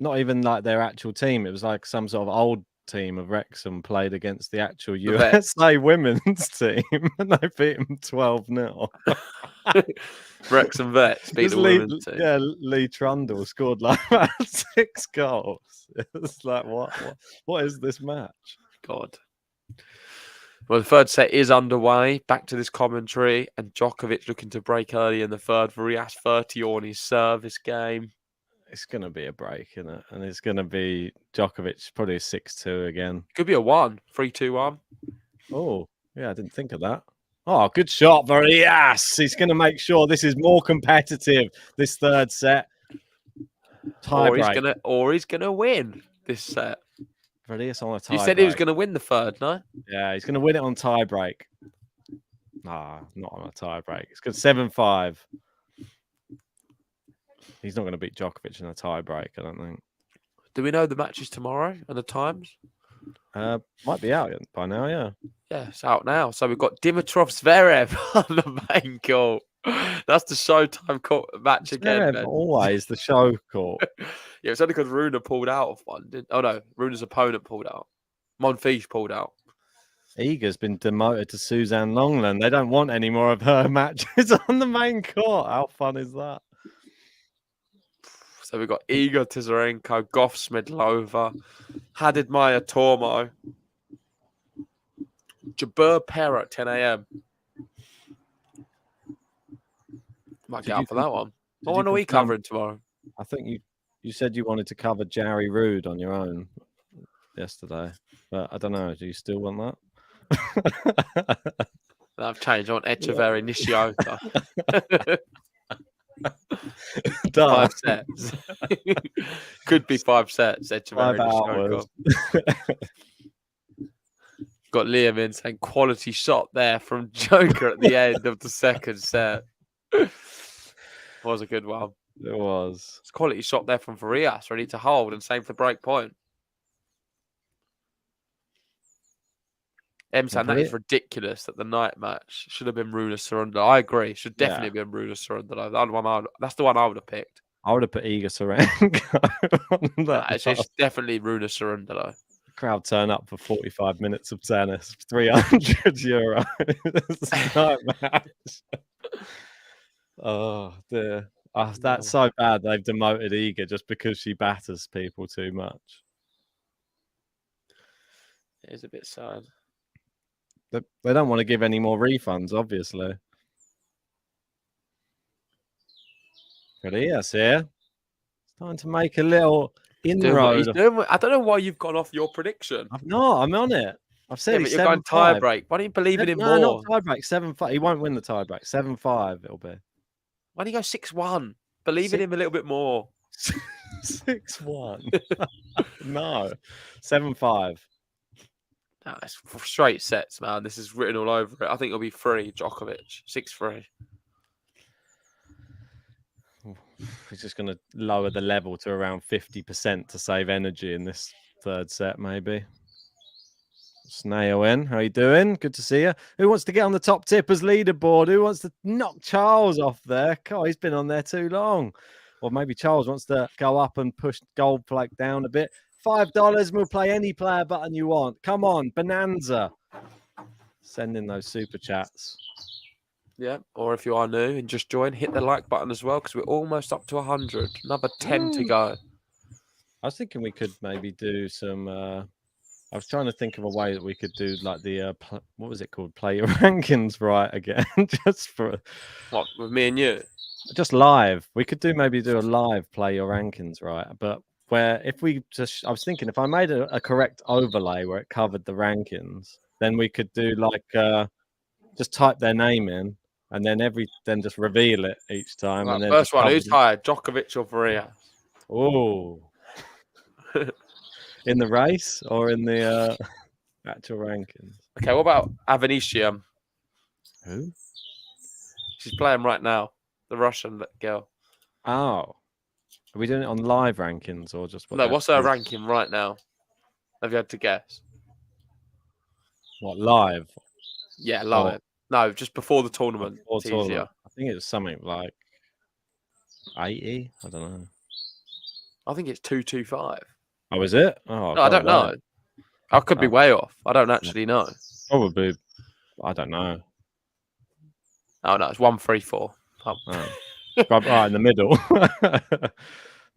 not even like their actual team. It was like some sort of old team of Wrexham played against the actual USA women's team and they beat them 12-0. Wrexham Vets beat the women's team. Yeah, Lee Trundle scored like 6 goals. It's like, what is this match? God. Well, the third set is underway. Back to this commentary, and Djokovic looking to break early in the third. Varillas 30 on his service game. It's going to be a break, isn't it? And it's going to be Djokovic probably 6-2 again. Could be a 1, 3-2-1. Oh, yeah, I didn't think of that. Oh, good shot, Varillas. He's going to make sure this is more competitive, this third set. Or he's gonna win this set. Varillas on a tie. You said he was going to win the third, no? Yeah, he's going to win it on tie break. Nah, not on a tie break. It's good 7-5. He's not going to beat Djokovic in a tie break, I don't think. Do we know the matches tomorrow and the times? Might be out by now, yeah. Yeah, it's out now. So we've got Dimitrov Zverev on the main court. That's the Showtime court match again. Zverev, always the show court. Yeah, it's only because Rune pulled out of one. Rune's opponent pulled out. Monfils pulled out. Iga's been demoted to Suzanne Longland. They don't want any more of her matches on the main court. How fun is that? So we've got Iga Tizarenko, Goff Smedlova, Hadid Maya Tormo, Jabeur Per at 10 a.m. Might get up for that one. What are we covering tomorrow? I think you said you wanted to cover Jerry Rood on your own yesterday, but I don't know. Do you still want that? I've changed. I want Echeverry Nishioka. 5 sets. Could be 5 sets. Echeverry 5 hours. Got Liam in saying quality shot there from Joker at the end of the second set. Was a good one. It was. It's a quality shot there from Varillas, ready to hold, and same for break point. Saying that is ridiculous that the night match should have been Runa Sarunda. I agree. Should definitely be Runa Sarunda. That's the one I would have picked. I would have put Iga Sarenko on that. It's definitely Runa Sarunda, though. Crowd turn up for 45 minutes of tennis, €300. Night match. Oh, dear. Oh, that's so bad they've demoted Iga just because she batters people too much. It is a bit sad. They don't want to give any more refunds, obviously. Varillas here. Starting to make a little inroad. I don't know why you've gone off your prediction. I'm not. I'm on it. I've said you're going tie break. Why don't you believe in him more? No, not tie break. 7-5. He won't win the tie break. 7-5 it'll be. Why don't you go 6-1? Believe in him a little bit more. 6-1. No. 7-5. No, it's straight sets, man. This is written all over it. I think it'll be 3, Djokovic. 6-3. He's just going to lower the level to around 50% to save energy in this third set, maybe. Snail in. How you doing? Good to see you. Who wants to get on the top tippers leaderboard? Who wants to knock Charles off there? God, he's been on there too long. Or maybe Charles wants to go up and push Gold Flake down a bit. $5. We'll play any player button you want. Come on, Bonanza. Send in those super chats. Yeah, or if you are new and just join, hit the like button as well because we're almost up to 100. Another 10 to go. I was thinking we could maybe do some. I was trying to think of a way that we could do like the what was it called? Play your rankings right again, just for what with me and you. Just live. We could maybe do a live play your rankings right, but where if we just, I was thinking if I made a correct overlay where it covered the rankings, then we could do like just type their name in. And then just reveal it each time. Right, and then first one, who's higher, Djokovic or Varillas? Oh, in the race or in the actual rankings? Okay, what about Avanesium? Who? She's playing right now. The Russian girl. Oh, are we doing it on live rankings or just? What's her ranking right now? Have you had to guess? What, live? Yeah, live. No, just before the tournament. It's easier. I think it was something like 80. I don't know. I think it's 225. Oh, is it? Oh, no, I don't know. I could be way off. I don't actually know. Probably. I don't know. Oh no, it's 134. Oh. Right in the middle.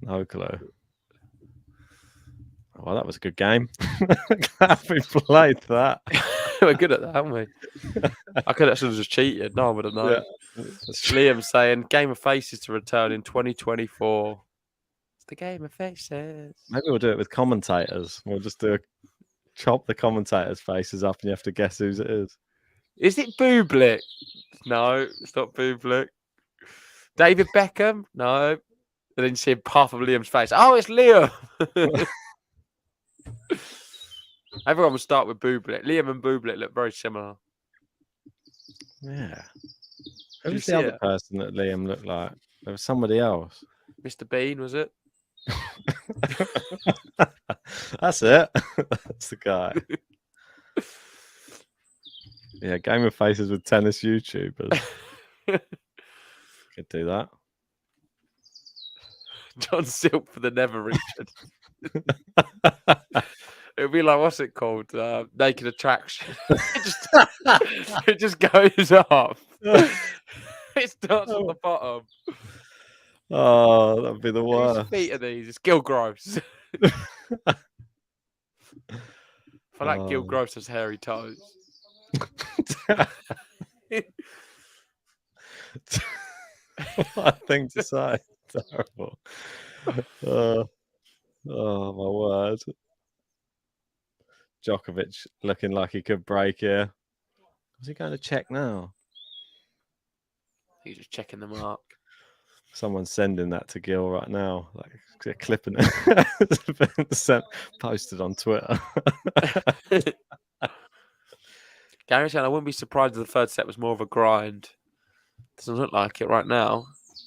No clue. Well, that was a good game. Glad we played that. We're good at that, aren't we? I could actually have just cheated. No one would have known. Yeah. Liam saying Game of Faces to return in 2024. It's the Game of Faces. Maybe we'll do it with commentators. We'll just chop the commentators' faces up and you have to guess whose it is. Is it Bublik? No, it's not Bublik. David Beckham? No. And then you see half of Liam's face. Oh, it's Liam. Everyone will start with Bublik. Liam and Bublik look very similar. Yeah. Who was the other person that Liam looked like? There was somebody else. Mr. Bean, was it? That's it. That's the guy. Yeah, Game of Faces with tennis YouTubers. Could do that. John Silk for the Never Richard. It would be like, what's it called? Naked Attraction. It just goes up. It starts at the bottom. Oh, that'd be the worst. Whose feet are these? It's Gil Gross. I feel like Gil Gross has hairy toes. What a thing to say. Terrible. Oh, my word. Djokovic looking like he could break here. Is he going to check now? He's just checking the mark. Someone's sending that to Gil right now. Like they're clipping it. It's been posted on Twitter. Gary said, I wouldn't be surprised if the third set was more of a grind. Doesn't look like it right now.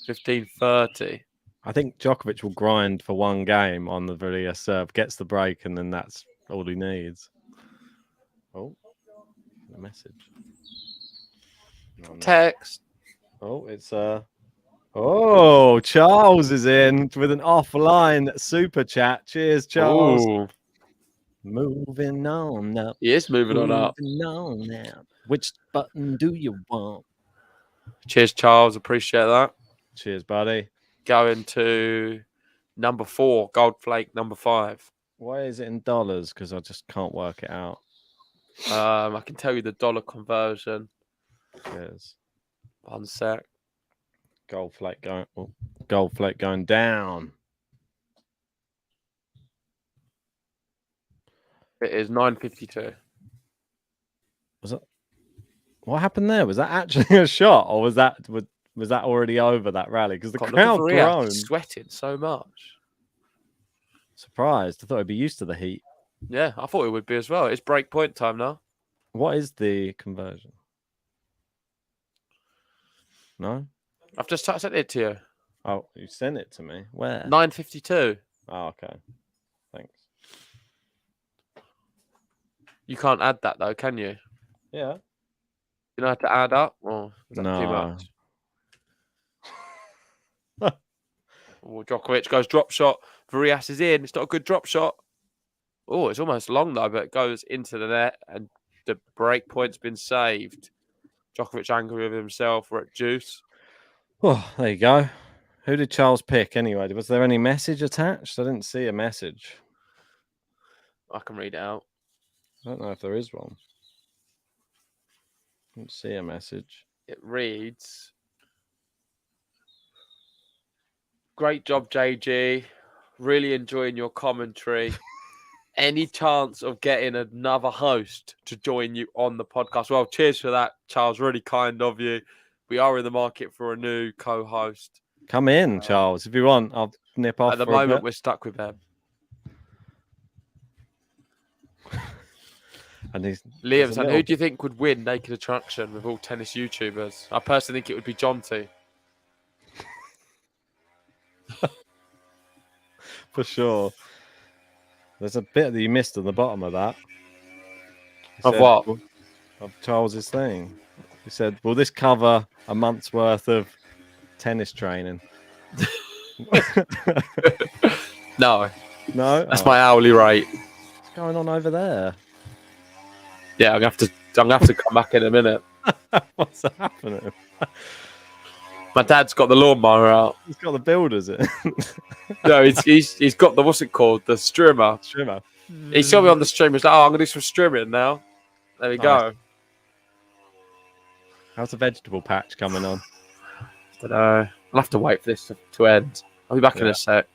15-30. I think Djokovic will grind for one game on the Varillas serve, gets the break, and then that's all he needs. Oh. a message. No, Text. Oh, it's Oh, Charles is in with an offline super chat. Cheers, Charles. Ooh. Moving on up. He is moving on up. Moving on now. Which button do you want? Cheers, Charles. Appreciate that. Cheers, buddy. Going to number 4, Gold Flake, number 5. Why is it in dollars? Because I just can't work it out. I can tell you the dollar conversion. Cheers. 1 sec. Gold Flake going down. It is 9.52. Was it? What happened there? Was that actually a shot, or was that already over that rally? Because the crowd groaned. Sweating so much. Surprised. I thought I'd be used to the heat. Yeah, I thought it would be as well. It's break point time now. What is the conversion? No? I've just sent it to you. Oh, you sent it to me. Where? 9.52. Oh, okay. Thanks. You can't add that though, can you? Yeah. You know how to add up? Or is that too much? Oh, Djokovic goes drop shot. Varillas is in. It's not a good drop shot. Oh, it's almost long though, but it goes into the net and the break point's been saved. Djokovic angry with himself. We're at juice. Oh, there you go. Who did Charles pick anyway? Was there any message attached? I didn't see a message. I can read it out. I don't know if there is one. I didn't see a message. It reads, great job, JG. Really enjoying your commentary. Any chance of getting another host to join you on the podcast? Well, cheers for that, Charles. Really kind of you. We are in the market for a new co-host. Come in, Charles. If you want, I'll nip off. At the moment, we're stuck with them. And Liam said, who do you think would win Naked Attraction with all tennis YouTubers? I personally think it would be Jonty. For sure. There's a bit that you missed on the bottom of that. Of what? Of Charles's thing. He said, will this cover a month's worth of tennis training? No. No? That's my hourly rate. What's going on over there? Yeah, I'm gonna have to come back in a minute. What's happening? My dad's got the lawnmower out. He's got the builders in. No, he's got the, what's it called? The strimmer. Strimmer. He saw me on the stream. He's like, oh, I'm gonna do some strimming now. There we go. How's the vegetable patch coming on? I don't know. I'll have to wait for this to end. I'll be back in a sec.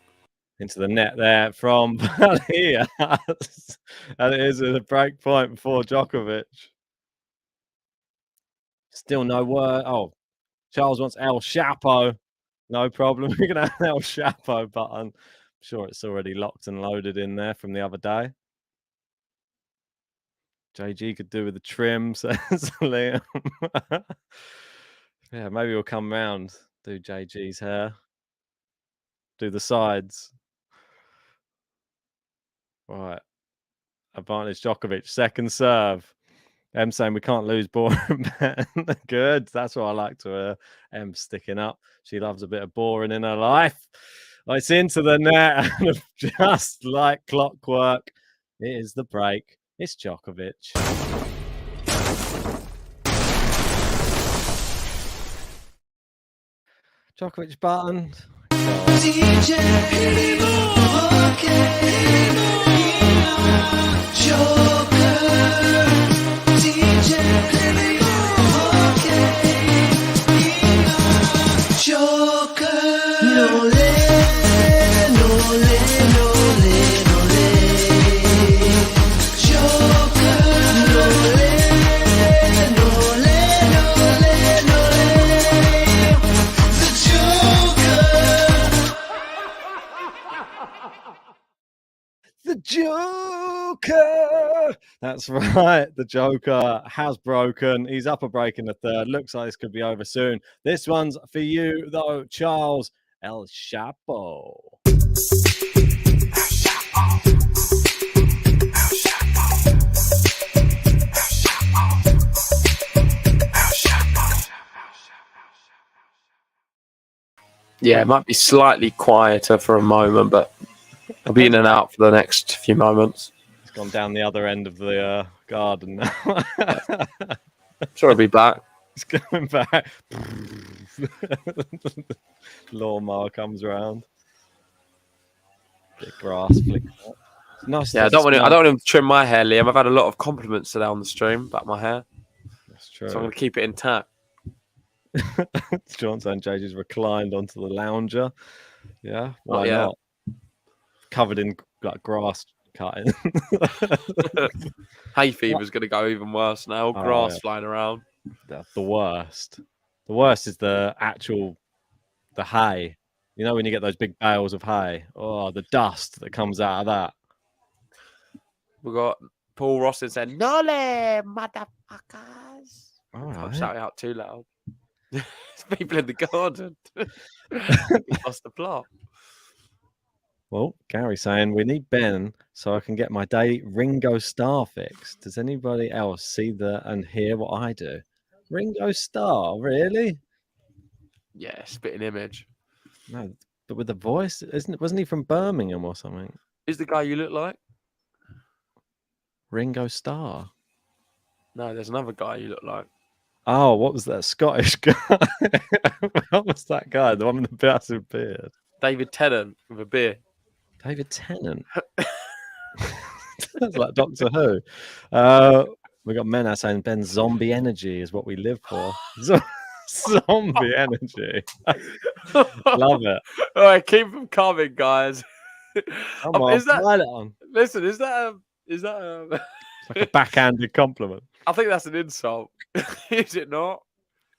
Into the net there from Varillas. And it is at a break point before Djokovic. Still no word. Oh, Charles wants El Chapo. No problem. We're going to have an El Chapo button. I'm sure it's already locked and loaded in there from the other day. JG could do with the trim, says Liam. Yeah, maybe we'll come round, do JG's hair, do the sides. Right. Advantage Djokovic, second serve. M saying we can't lose boring. Good. That's what I like to hear. M sticking up. She loves a bit of boring in her life. It's into the net, and just like clockwork, it is the break. It's Djokovic. Djokovic button. The Joker! That's right. The Joker has broken. He's up a break in the third. Looks like this could be over soon. This one's for you, though, Charles. El Chapo. Yeah, it might be slightly quieter for a moment, but I'll be in and out for the next few moments. It's gone down the other end of the garden now. Sure, I'll be back. It's going back. Lawnmower comes around. Bit grass flicking up. It's nice. Yeah, I don't want to trim my hair, Liam. I've had a lot of compliments today on the stream about my hair. That's true. So I'm going to keep it intact. Johnson JJ's reclined onto the lounger. Yeah, why yeah. not? Covered in like grass cutting. Hay fever's going to go even worse now. Grass flying around. The worst. The worst is the hay. You know when you get those big bales of hay? Oh, the dust that comes out of that. We've got Paul Rossin saying, "Nole, motherfuckers." All right. I'm shouting out too loud. People in the garden. Lost the plot. Well, Gary's saying we need Ben so I can get my daily Ringo Starr fix. Does anybody else see and hear what I do? Ringo Starr, really? Yeah, spitting image. No, but with the voice, wasn't he from Birmingham or something? Who's the guy you look like? Ringo Starr. No, there's another guy you look like. Oh, what was that Scottish guy? What was that guy? The one with the massive beard. David Tennant with a beard. David Tennant. Sounds like Doctor Who. We got Mena saying Ben, zombie energy is what we live for. Zombie energy. Love it. All right, keep them coming, guys. Come on, pile it on. Listen, is that a It's like a backhanded compliment. I think that's an insult. Is it not?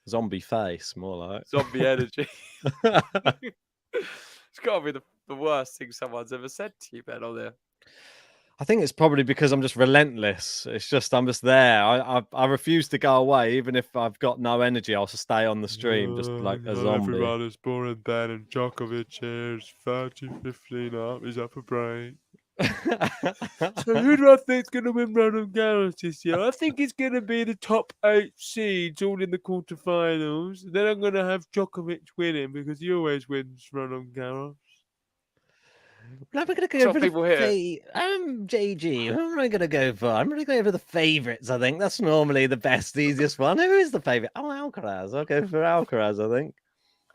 Zombie face, more like. Zombie energy. It's got to be the worst thing someone's ever said to you, Ben, on there. I think it's probably because I'm just relentless. It's just I'm just there. I refuse to go away, even if I've got no energy. I'll just stay on the stream, just like a zombie. Everybody's boring Ben and Djokovic is 30-15 up. He's up a break. So who do I think is going to win Roland Garros this year? I think it's going to be the top 8 seeds all in the quarterfinals. Then I'm going to have Djokovic winning because he always wins Roland Garros. I'm going to go for JG. Who am I going to go for? I'm going to go for the favourites, I think. That's normally the best, easiest one. Who is the favourite? Oh, Alcaraz. I'll go for Alcaraz, I think.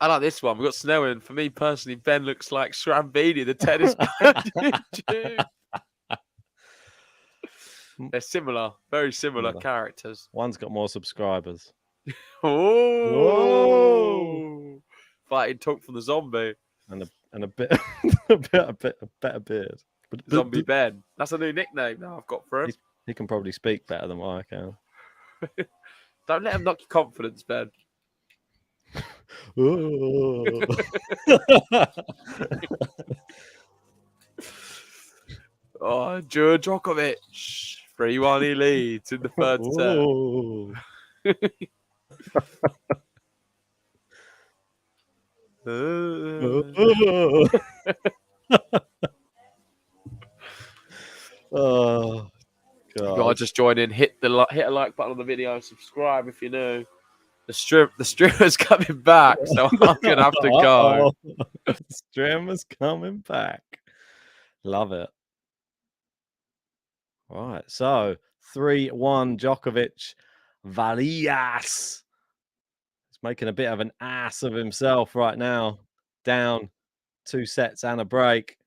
I like this one. We've got Snow in. For me personally, Ben looks like Srambini, the tennis player. They're similar, very similar characters. One's got more subscribers. Oh, fighting talk from the zombie and a bit a better beard. Zombie Ben. That's a new nickname now I've got for him. He can probably speak better than I can. Don't let him knock your confidence, Ben. Oh, Djokovic. 3-1 he leads in the third set. Oh, God. You gotta just join in, hit a like button on the video, subscribe if you're new. The streamer's coming back, so I'm gonna have to go. The streamer's coming back. Love it. All right, so 3-1 Djokovic. Varillas. He's making a bit of an ass of himself right now. Down 2 sets and a break.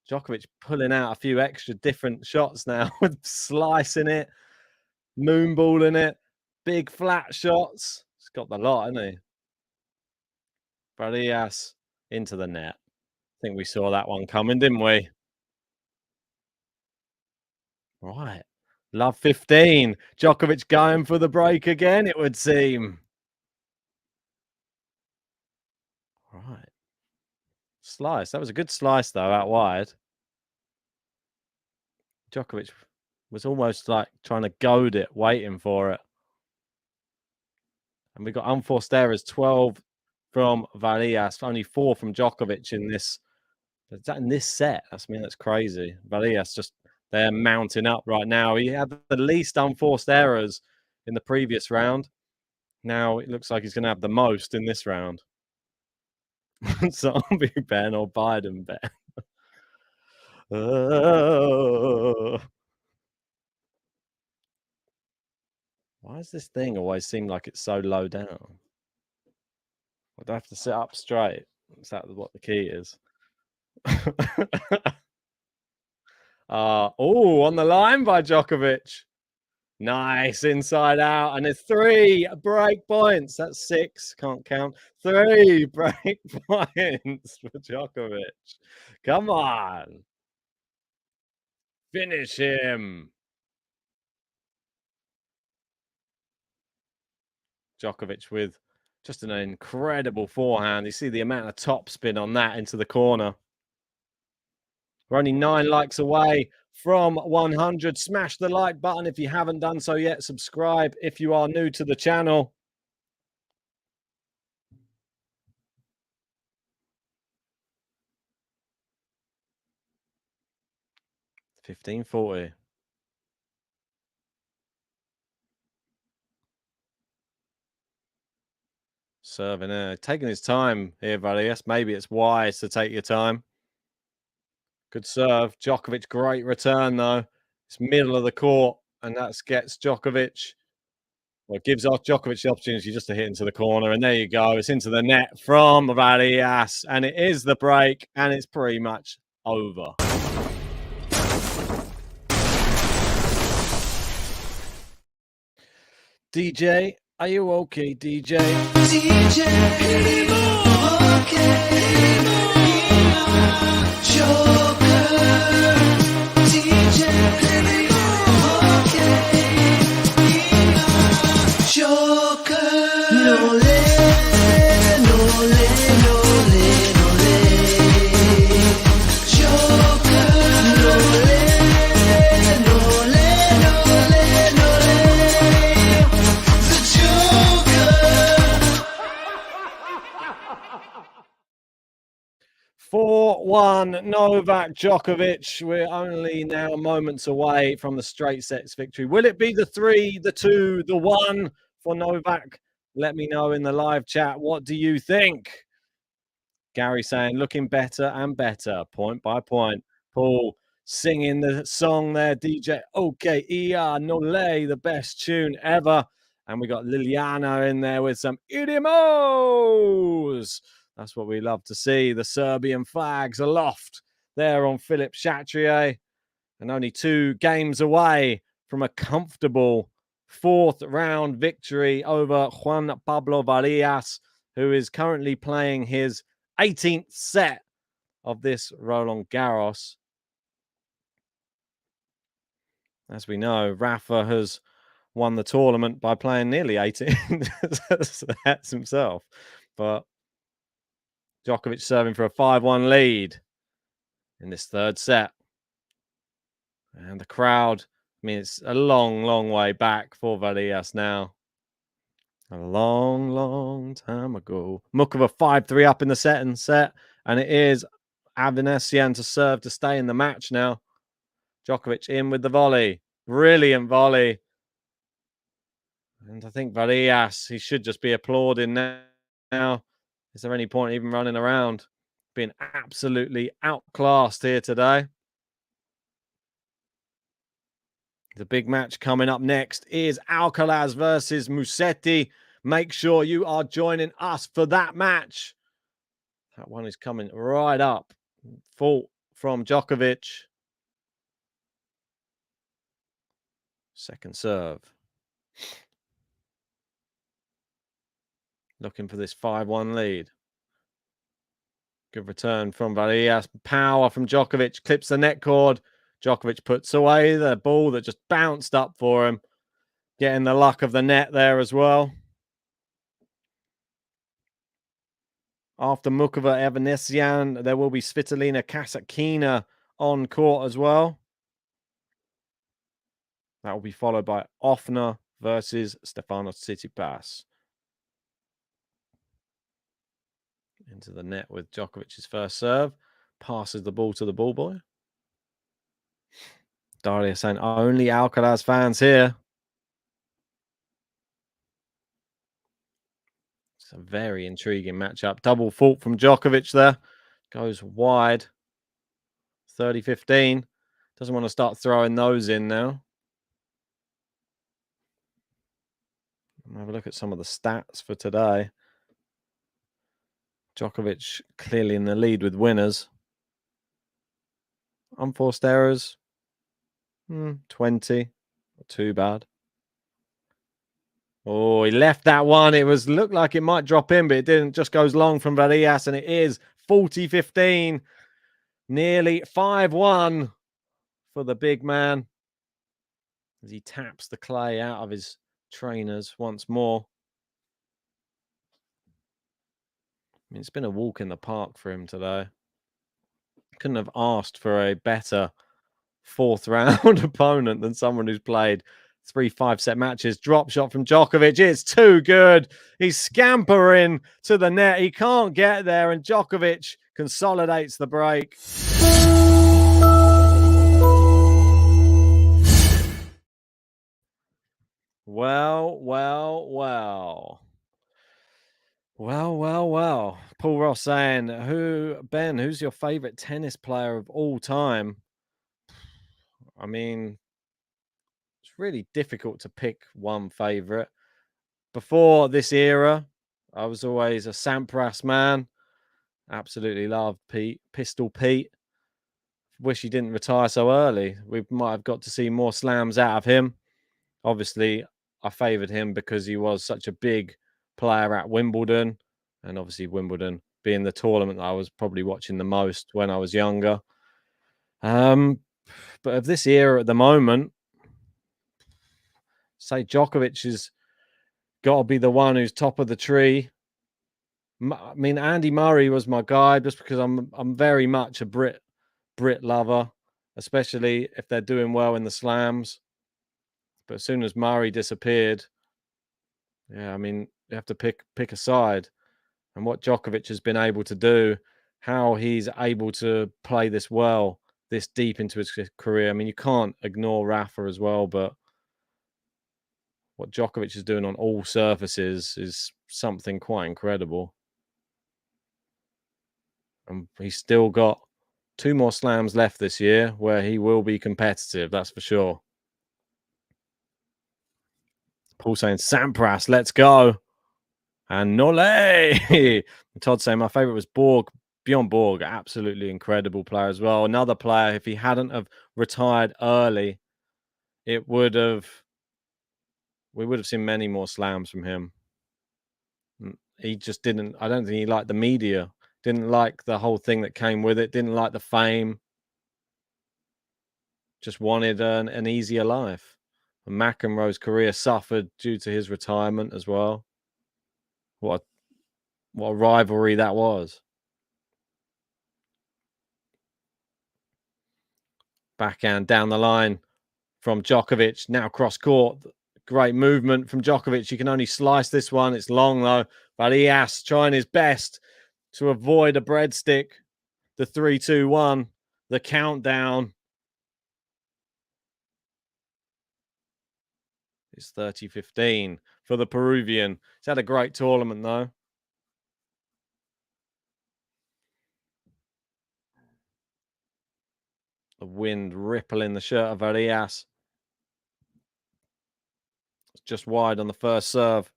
Djokovic pulling out a few extra different shots now with slicing it, moonballing it, big flat shots. He's got the lot, hasn't he? Varillas into the net. I think we saw that one coming, didn't we? Right. Love 15. Djokovic going for the break again, it would seem. Right. Slice. That was a good slice, though, out wide. Djokovic was almost like trying to goad it, waiting for it. And we got unforced errors, 12 from Varillas, only 4 from Djokovic in this set. That's crazy. Varillas just, they're mounting up right now. He had the least unforced errors in the previous round. Now it looks like he's going to have the most in this round. Zombie Ben or Biden Ben. Why does this thing always seem like it's so low down? I'd have to sit up straight. Is that what the key is? On the line by Djokovic. Nice inside out, and it's 3 break points. That's 6. Can't count. 3 break points for Djokovic. Come on, finish him. Djokovic with just an incredible forehand. You see the amount of topspin on that into the corner. We're only 9 likes away from 100. Smash the like button if you haven't done so yet. Subscribe if you are new to the channel. $15.40. Serving there. Taking his time here, Varillas. Maybe it's wise to take your time. Good serve. Djokovic, great return, though. It's middle of the court, and that gets Djokovic. Well, it gives Djokovic the opportunity just to hit into the corner, and there you go. It's into the net from Varillas, and it is the break, and it's pretty much over. DJ, are you okay, DJ? DJ, Novak Djokovic. We're only now moments away from the straight sets victory. Will it be the 3, the 2, the 1 for Novak? Let me know in the live chat. What do you think? Gary saying, looking better and better, point by point. Paul singing the song there, DJ. Okay, Ia Nole, the best tune ever. And we got Liliana in there with some idimos. That's what we love to see. The Serbian flags aloft there on Philippe Chatrier. And only 2 games away from a comfortable 4th round victory over Juan Pablo Varillas, who is currently playing his 18th set of this Roland Garros. As we know, Rafa has won the tournament by playing nearly 18 sets himself. But Djokovic serving for a 5-1 lead in this 3rd set. And the crowd, I mean, it's a long, long way back for Varillas now. A long, long time ago. Mukova 5-3 up in the second set. And it is Avanesian to serve to stay in the match now. Djokovic in with the volley. Brilliant volley. And I think Varillas, he should just be applauding now. Is there any point even running around? Being absolutely outclassed here today. The big match coming up next is Alcaraz versus Musetti. Make sure you are joining us for that match. That one is coming right up. Fault from Djokovic. Second serve. Looking for this 5-1 lead. Good return from Varillas. Power from Djokovic. Clips the net cord. Djokovic puts away the ball that just bounced up for him. Getting the luck of the net there as well. After Mukova Evanesian, there will be Svitolina Kasatkina on court as well. That will be followed by Offner versus Stefanos Tsitsipas. Into the net with Djokovic's first serve. Passes the ball to the ball boy. Daria saying only Alcaraz fans here. It's a very intriguing matchup. Double fault from Djokovic there. Goes wide. 30-15. Doesn't want to start throwing those in now. Have a look at some of the stats for today. Djokovic clearly in the lead with winners. Unforced errors. 20. Not too bad. Oh, he left that one. It looked like it might drop in, but it didn't. Just goes long from Varillas, and it is 40-15. Nearly 5-1 for the big man as he taps the clay out of his trainers once more. I mean, it's been a walk in the park for him today. Couldn't have asked for a better fourth round opponent than someone who's played 3 5-set matches. Drop shot from Djokovic. It's too good. He's scampering to the net. He can't get there, and Djokovic consolidates the break. Well. Paul Ross saying, who's your favorite tennis player of all time? I mean, it's really difficult to pick one favorite. Before this era, I was always a Sampras man. Absolutely loved Pistol Pete. Wish he didn't retire so early. We might have got to see more slams out of him. Obviously, I favoured him because he was such a big player at Wimbledon. And obviously, Wimbledon being the tournament that I was probably watching the most when I was younger. But of this era at the moment, say Djokovic has got to be the one who's top of the tree. I mean, Andy Murray was my guy just because I'm very much a Brit lover, especially if they're doing well in the slams. But as soon as Murray disappeared, yeah, I mean, you have to pick a side. And what Djokovic has been able to do, how he's able to play this well, this deep into his career. I mean, you can't ignore Rafa as well, but what Djokovic is doing on all surfaces is something quite incredible. And he's still got 2 more slams left this year where he will be competitive, that's for sure. Paul saying, Sampras, let's go. And Nole. Todd saying, my favourite was Borg. Bjorn Borg, absolutely incredible player as well. Another player, if he hadn't have retired early, we would have seen many more slams from him. He just didn't, I don't think he liked the media. Didn't like the whole thing that came with it. Didn't like the fame. Just wanted an easier life. And McEnroe's career suffered due to his retirement as well. What a rivalry that was. Backhand down the line from Djokovic. Now cross court. Great movement from Djokovic. You can only slice this one. It's long though. Varillas trying his best to avoid a breadstick. The 3-2-1. The countdown. It's 30-15 for the Peruvian. He's had a great tournament though. The wind rippling the shirt of Varillas. It's just wide on the first serve.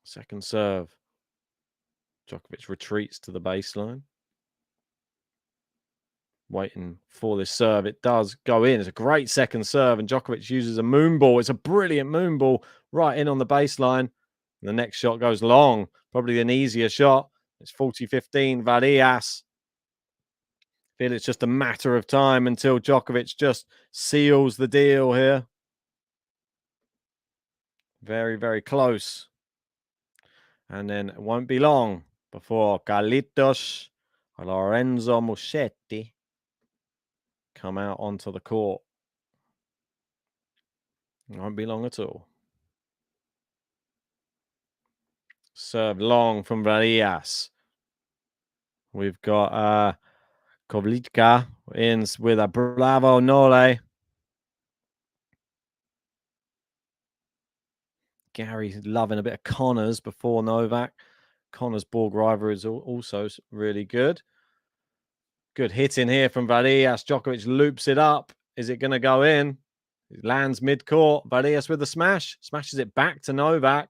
Second serve. Djokovic retreats to the baseline. Waiting for this serve. It does go in. It's a great second serve, and Djokovic uses a moon ball. It's a brilliant moon ball right in on the baseline. The next shot goes long. Probably an easier shot. It's 40-15. Varillas. Feel it's just a matter of time until Djokovic just seals the deal here. Very, very close. And then it won't be long before Carlitos Lorenzo Musetti come out onto the court. It won't be long at all. Serve long from Varillas. We've got Kovlitka in with a bravo Nole. Gary's loving a bit of Connors before Novak. Connors' Borg rival is also really good. Good hitting here from Varillas. Djokovic loops it up. Is it going to go in? It lands mid-court. Varillas with the smash. Smashes it back to Novak,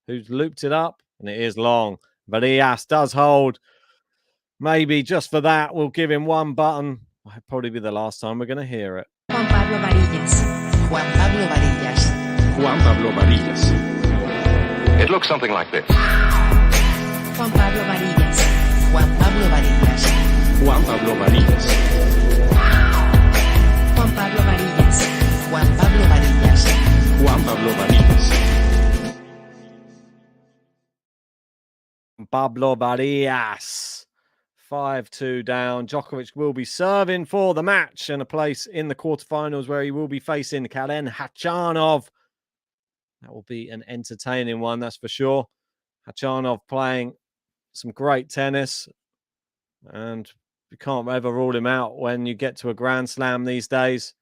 who's looped it up. And it is long. Varillas does hold. Maybe just for that, we'll give him one button. It'll probably be the last time we're going to hear it. Juan Pablo Varillas. Juan Pablo Varillas. Juan Pablo Varillas. It looks something like this. Juan Pablo Varillas. Juan Pablo Varillas. Juan Pablo Varillas. Juan Pablo Varillas. Juan Pablo Varillas. Juan Pablo Varillas. Pablo Varillas. 5-2 down. Djokovic will be serving for the match and a place in the quarterfinals where he will be facing Karen Khachanov. That will be an entertaining one, that's for sure. Khachanov playing some great tennis, and you can't ever rule him out when you get to a Grand Slam these days.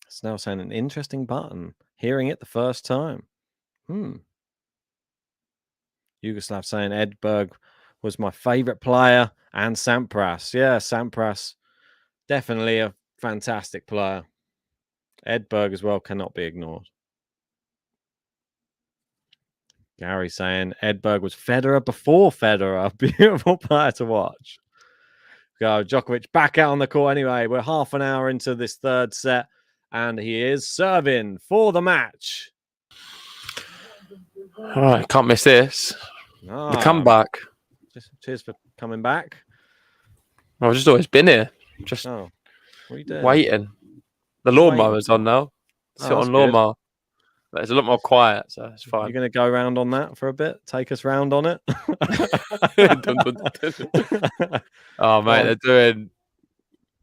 It's now saying an interesting button. Hearing it the first time. Yugoslav saying Edberg was my favorite player, and Sampras. Yeah, Sampras, definitely a fantastic player. Edberg as well cannot be ignored. Gary saying Edberg was Federer before Federer. Beautiful player to watch. Go, Djokovic back out on the court anyway. We're half an hour into this third set, and he is serving for the match. All right, can't miss this. The comeback. Cheers for coming back. I've just always been here. Just what are you doing? waiting. The lawnmower's on now. Sit on lawnmower. But it's a lot more quiet, so it's fine. You're going to go round on that for a bit? Take us round on it? Oh, mate, they're doing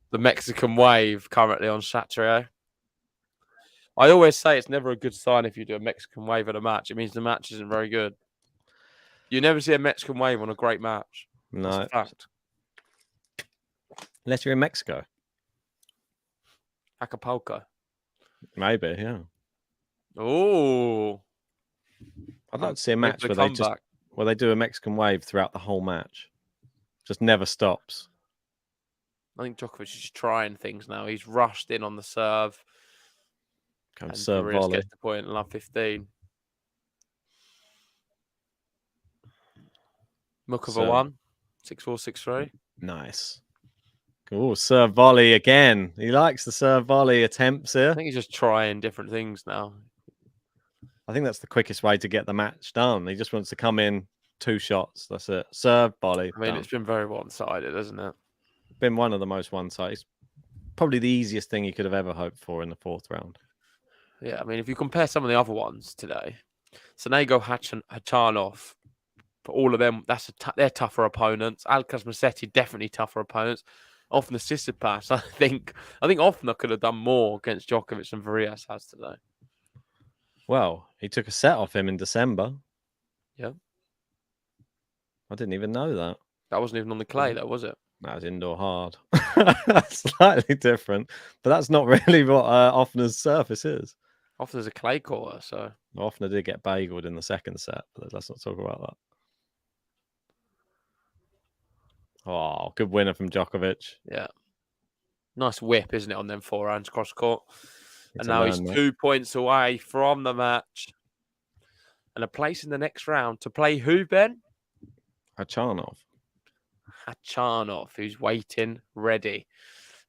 the Mexican wave currently on Chateau. I always say it's never a good sign if you do a Mexican wave at a match. It means the match isn't very good. You never see a Mexican wave on a great match. No. That's a fact. Unless you're in Mexico. Acapulco. Maybe, yeah. Oh. I'd like to see a match where they do a Mexican wave throughout the whole match. Just never stops. I think Djokovic is just trying things now. He's rushed in on the serve. Serve volley. Gets the point in love 15. Mukova won. 6-4, 6-3. Nice. Cool. Serve volley again. He likes the serve volley attempts here. I think he's just trying different things now. I think that's the quickest way to get the match done. He just wants to come in 2 shots. That's it. Serve, volley. I mean, done. It's been very one-sided, hasn't it? Been one of the most one-sided. Probably the easiest thing you could have ever hoped for in the 4th round. Yeah, I mean, if you compare some of the other ones today, Sonego, Khachanov, but all of them, they're tougher opponents. Alcaraz, Musetti, definitely tougher opponents. Often the Tsitsipas, I think Ofner could have done more against Djokovic than Varillas has today. Well, he took a set off him in December. Yeah. I didn't even know that. That wasn't even on the clay, though, was it? That was indoor hard. Slightly different, but that's not really what Offner's surface is. Offner's a clay courter, so... Offner did get bageled in the 2nd set, but let's not talk about that. Oh, good winner from Djokovic. Yeah. Nice whip, isn't it, on them forehands cross court. And now he's 2 points away from the match. And a place in the next round to play who, Ben? Khachanov, who's waiting, ready.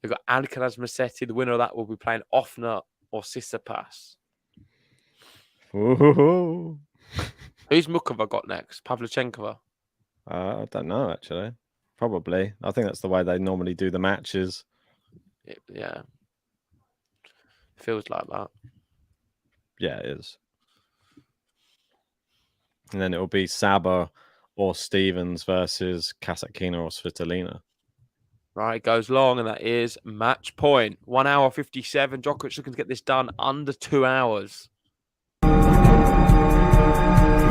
We've got Alcaraz, Musetti. The winner of that will be playing Offner or Tsitsipas. Who's Mukova got next? Pavlyuchenkova? I don't know, actually. Probably. I think that's the way they normally do the matches. Yeah. Feels like that. Yeah, it is. And then it will be Saba or Stevens versus Kasatkina or Svitolina. Right, it goes long, and that is match point. 1 hour 57. Djokovic looking to get this done under 2 hours.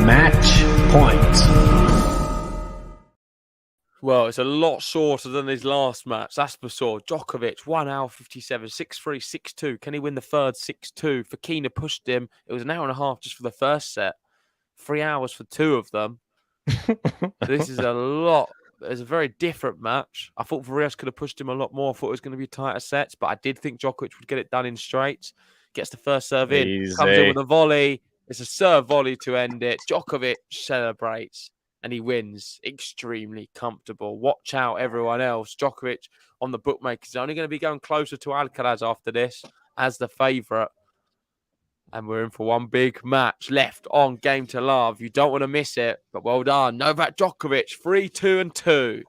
Match point. Well, it's a lot shorter than his last match. That's for sure. Djokovic, 1 hour 57, 6-3, 6-2. Can he win the third 6-2? Fokina pushed him. It was an hour and a half just for the first set. 3 hours for 2 of them. This is a lot. It's a very different match. I thought Varillas could have pushed him a lot more. I thought it was going to be tighter sets, but I did think Djokovic would get it done in straights. Gets the first serve in. Easy. Comes in with a volley. It's a serve volley to end it. Djokovic celebrates. And he wins extremely comfortable. Watch out, everyone else. Djokovic on the bookmakers is only going to be going closer to Alcaraz after this as the favourite. And we're in for one big match left on Game to Love. You don't want to miss it, but well done. Novak Djokovic, 3-2-2.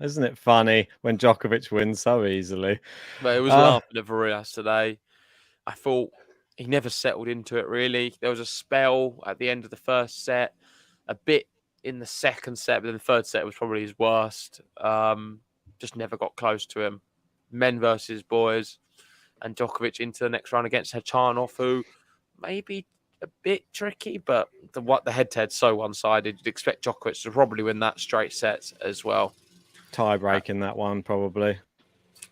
Isn't it funny when Djokovic wins so easily? But it was laughing at Varillas today. I thought he never settled into it, really. There was a spell at the end of the first set, a bit in the second set, but then the third set was probably his worst. Just never got close to him. Men versus boys. And Djokovic into the next round against Hachanov, who maybe a bit tricky, but the head-to-head's so one-sided. You'd expect Djokovic to probably win that straight set as well. Tie break in that one, probably.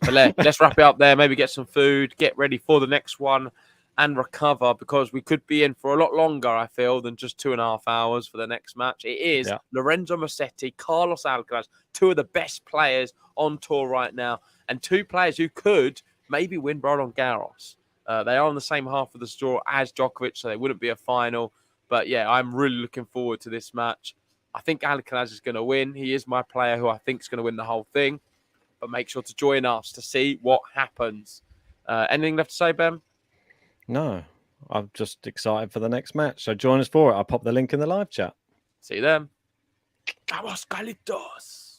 But let's wrap it up there. Maybe get some food, get ready for the next one, and recover, because we could be in for a lot longer, I feel, than just 2.5 hours for the next match. It is Lorenzo Musetti, Carlos Alcaraz, 2 of the best players on tour right now, and 2 players who could maybe win Roland Garros. They are on the same half of the draw as Djokovic, so they wouldn't be a final. But yeah, I'm really looking forward to this match. I think Alcaraz is going to win. He is my player who I think is going to win the whole thing. But make sure to join us to see what happens. Anything left to say, Ben? No, I'm just excited for the next match. So join us for it. I'll pop the link in the live chat. See you then. Vamos, Calitos.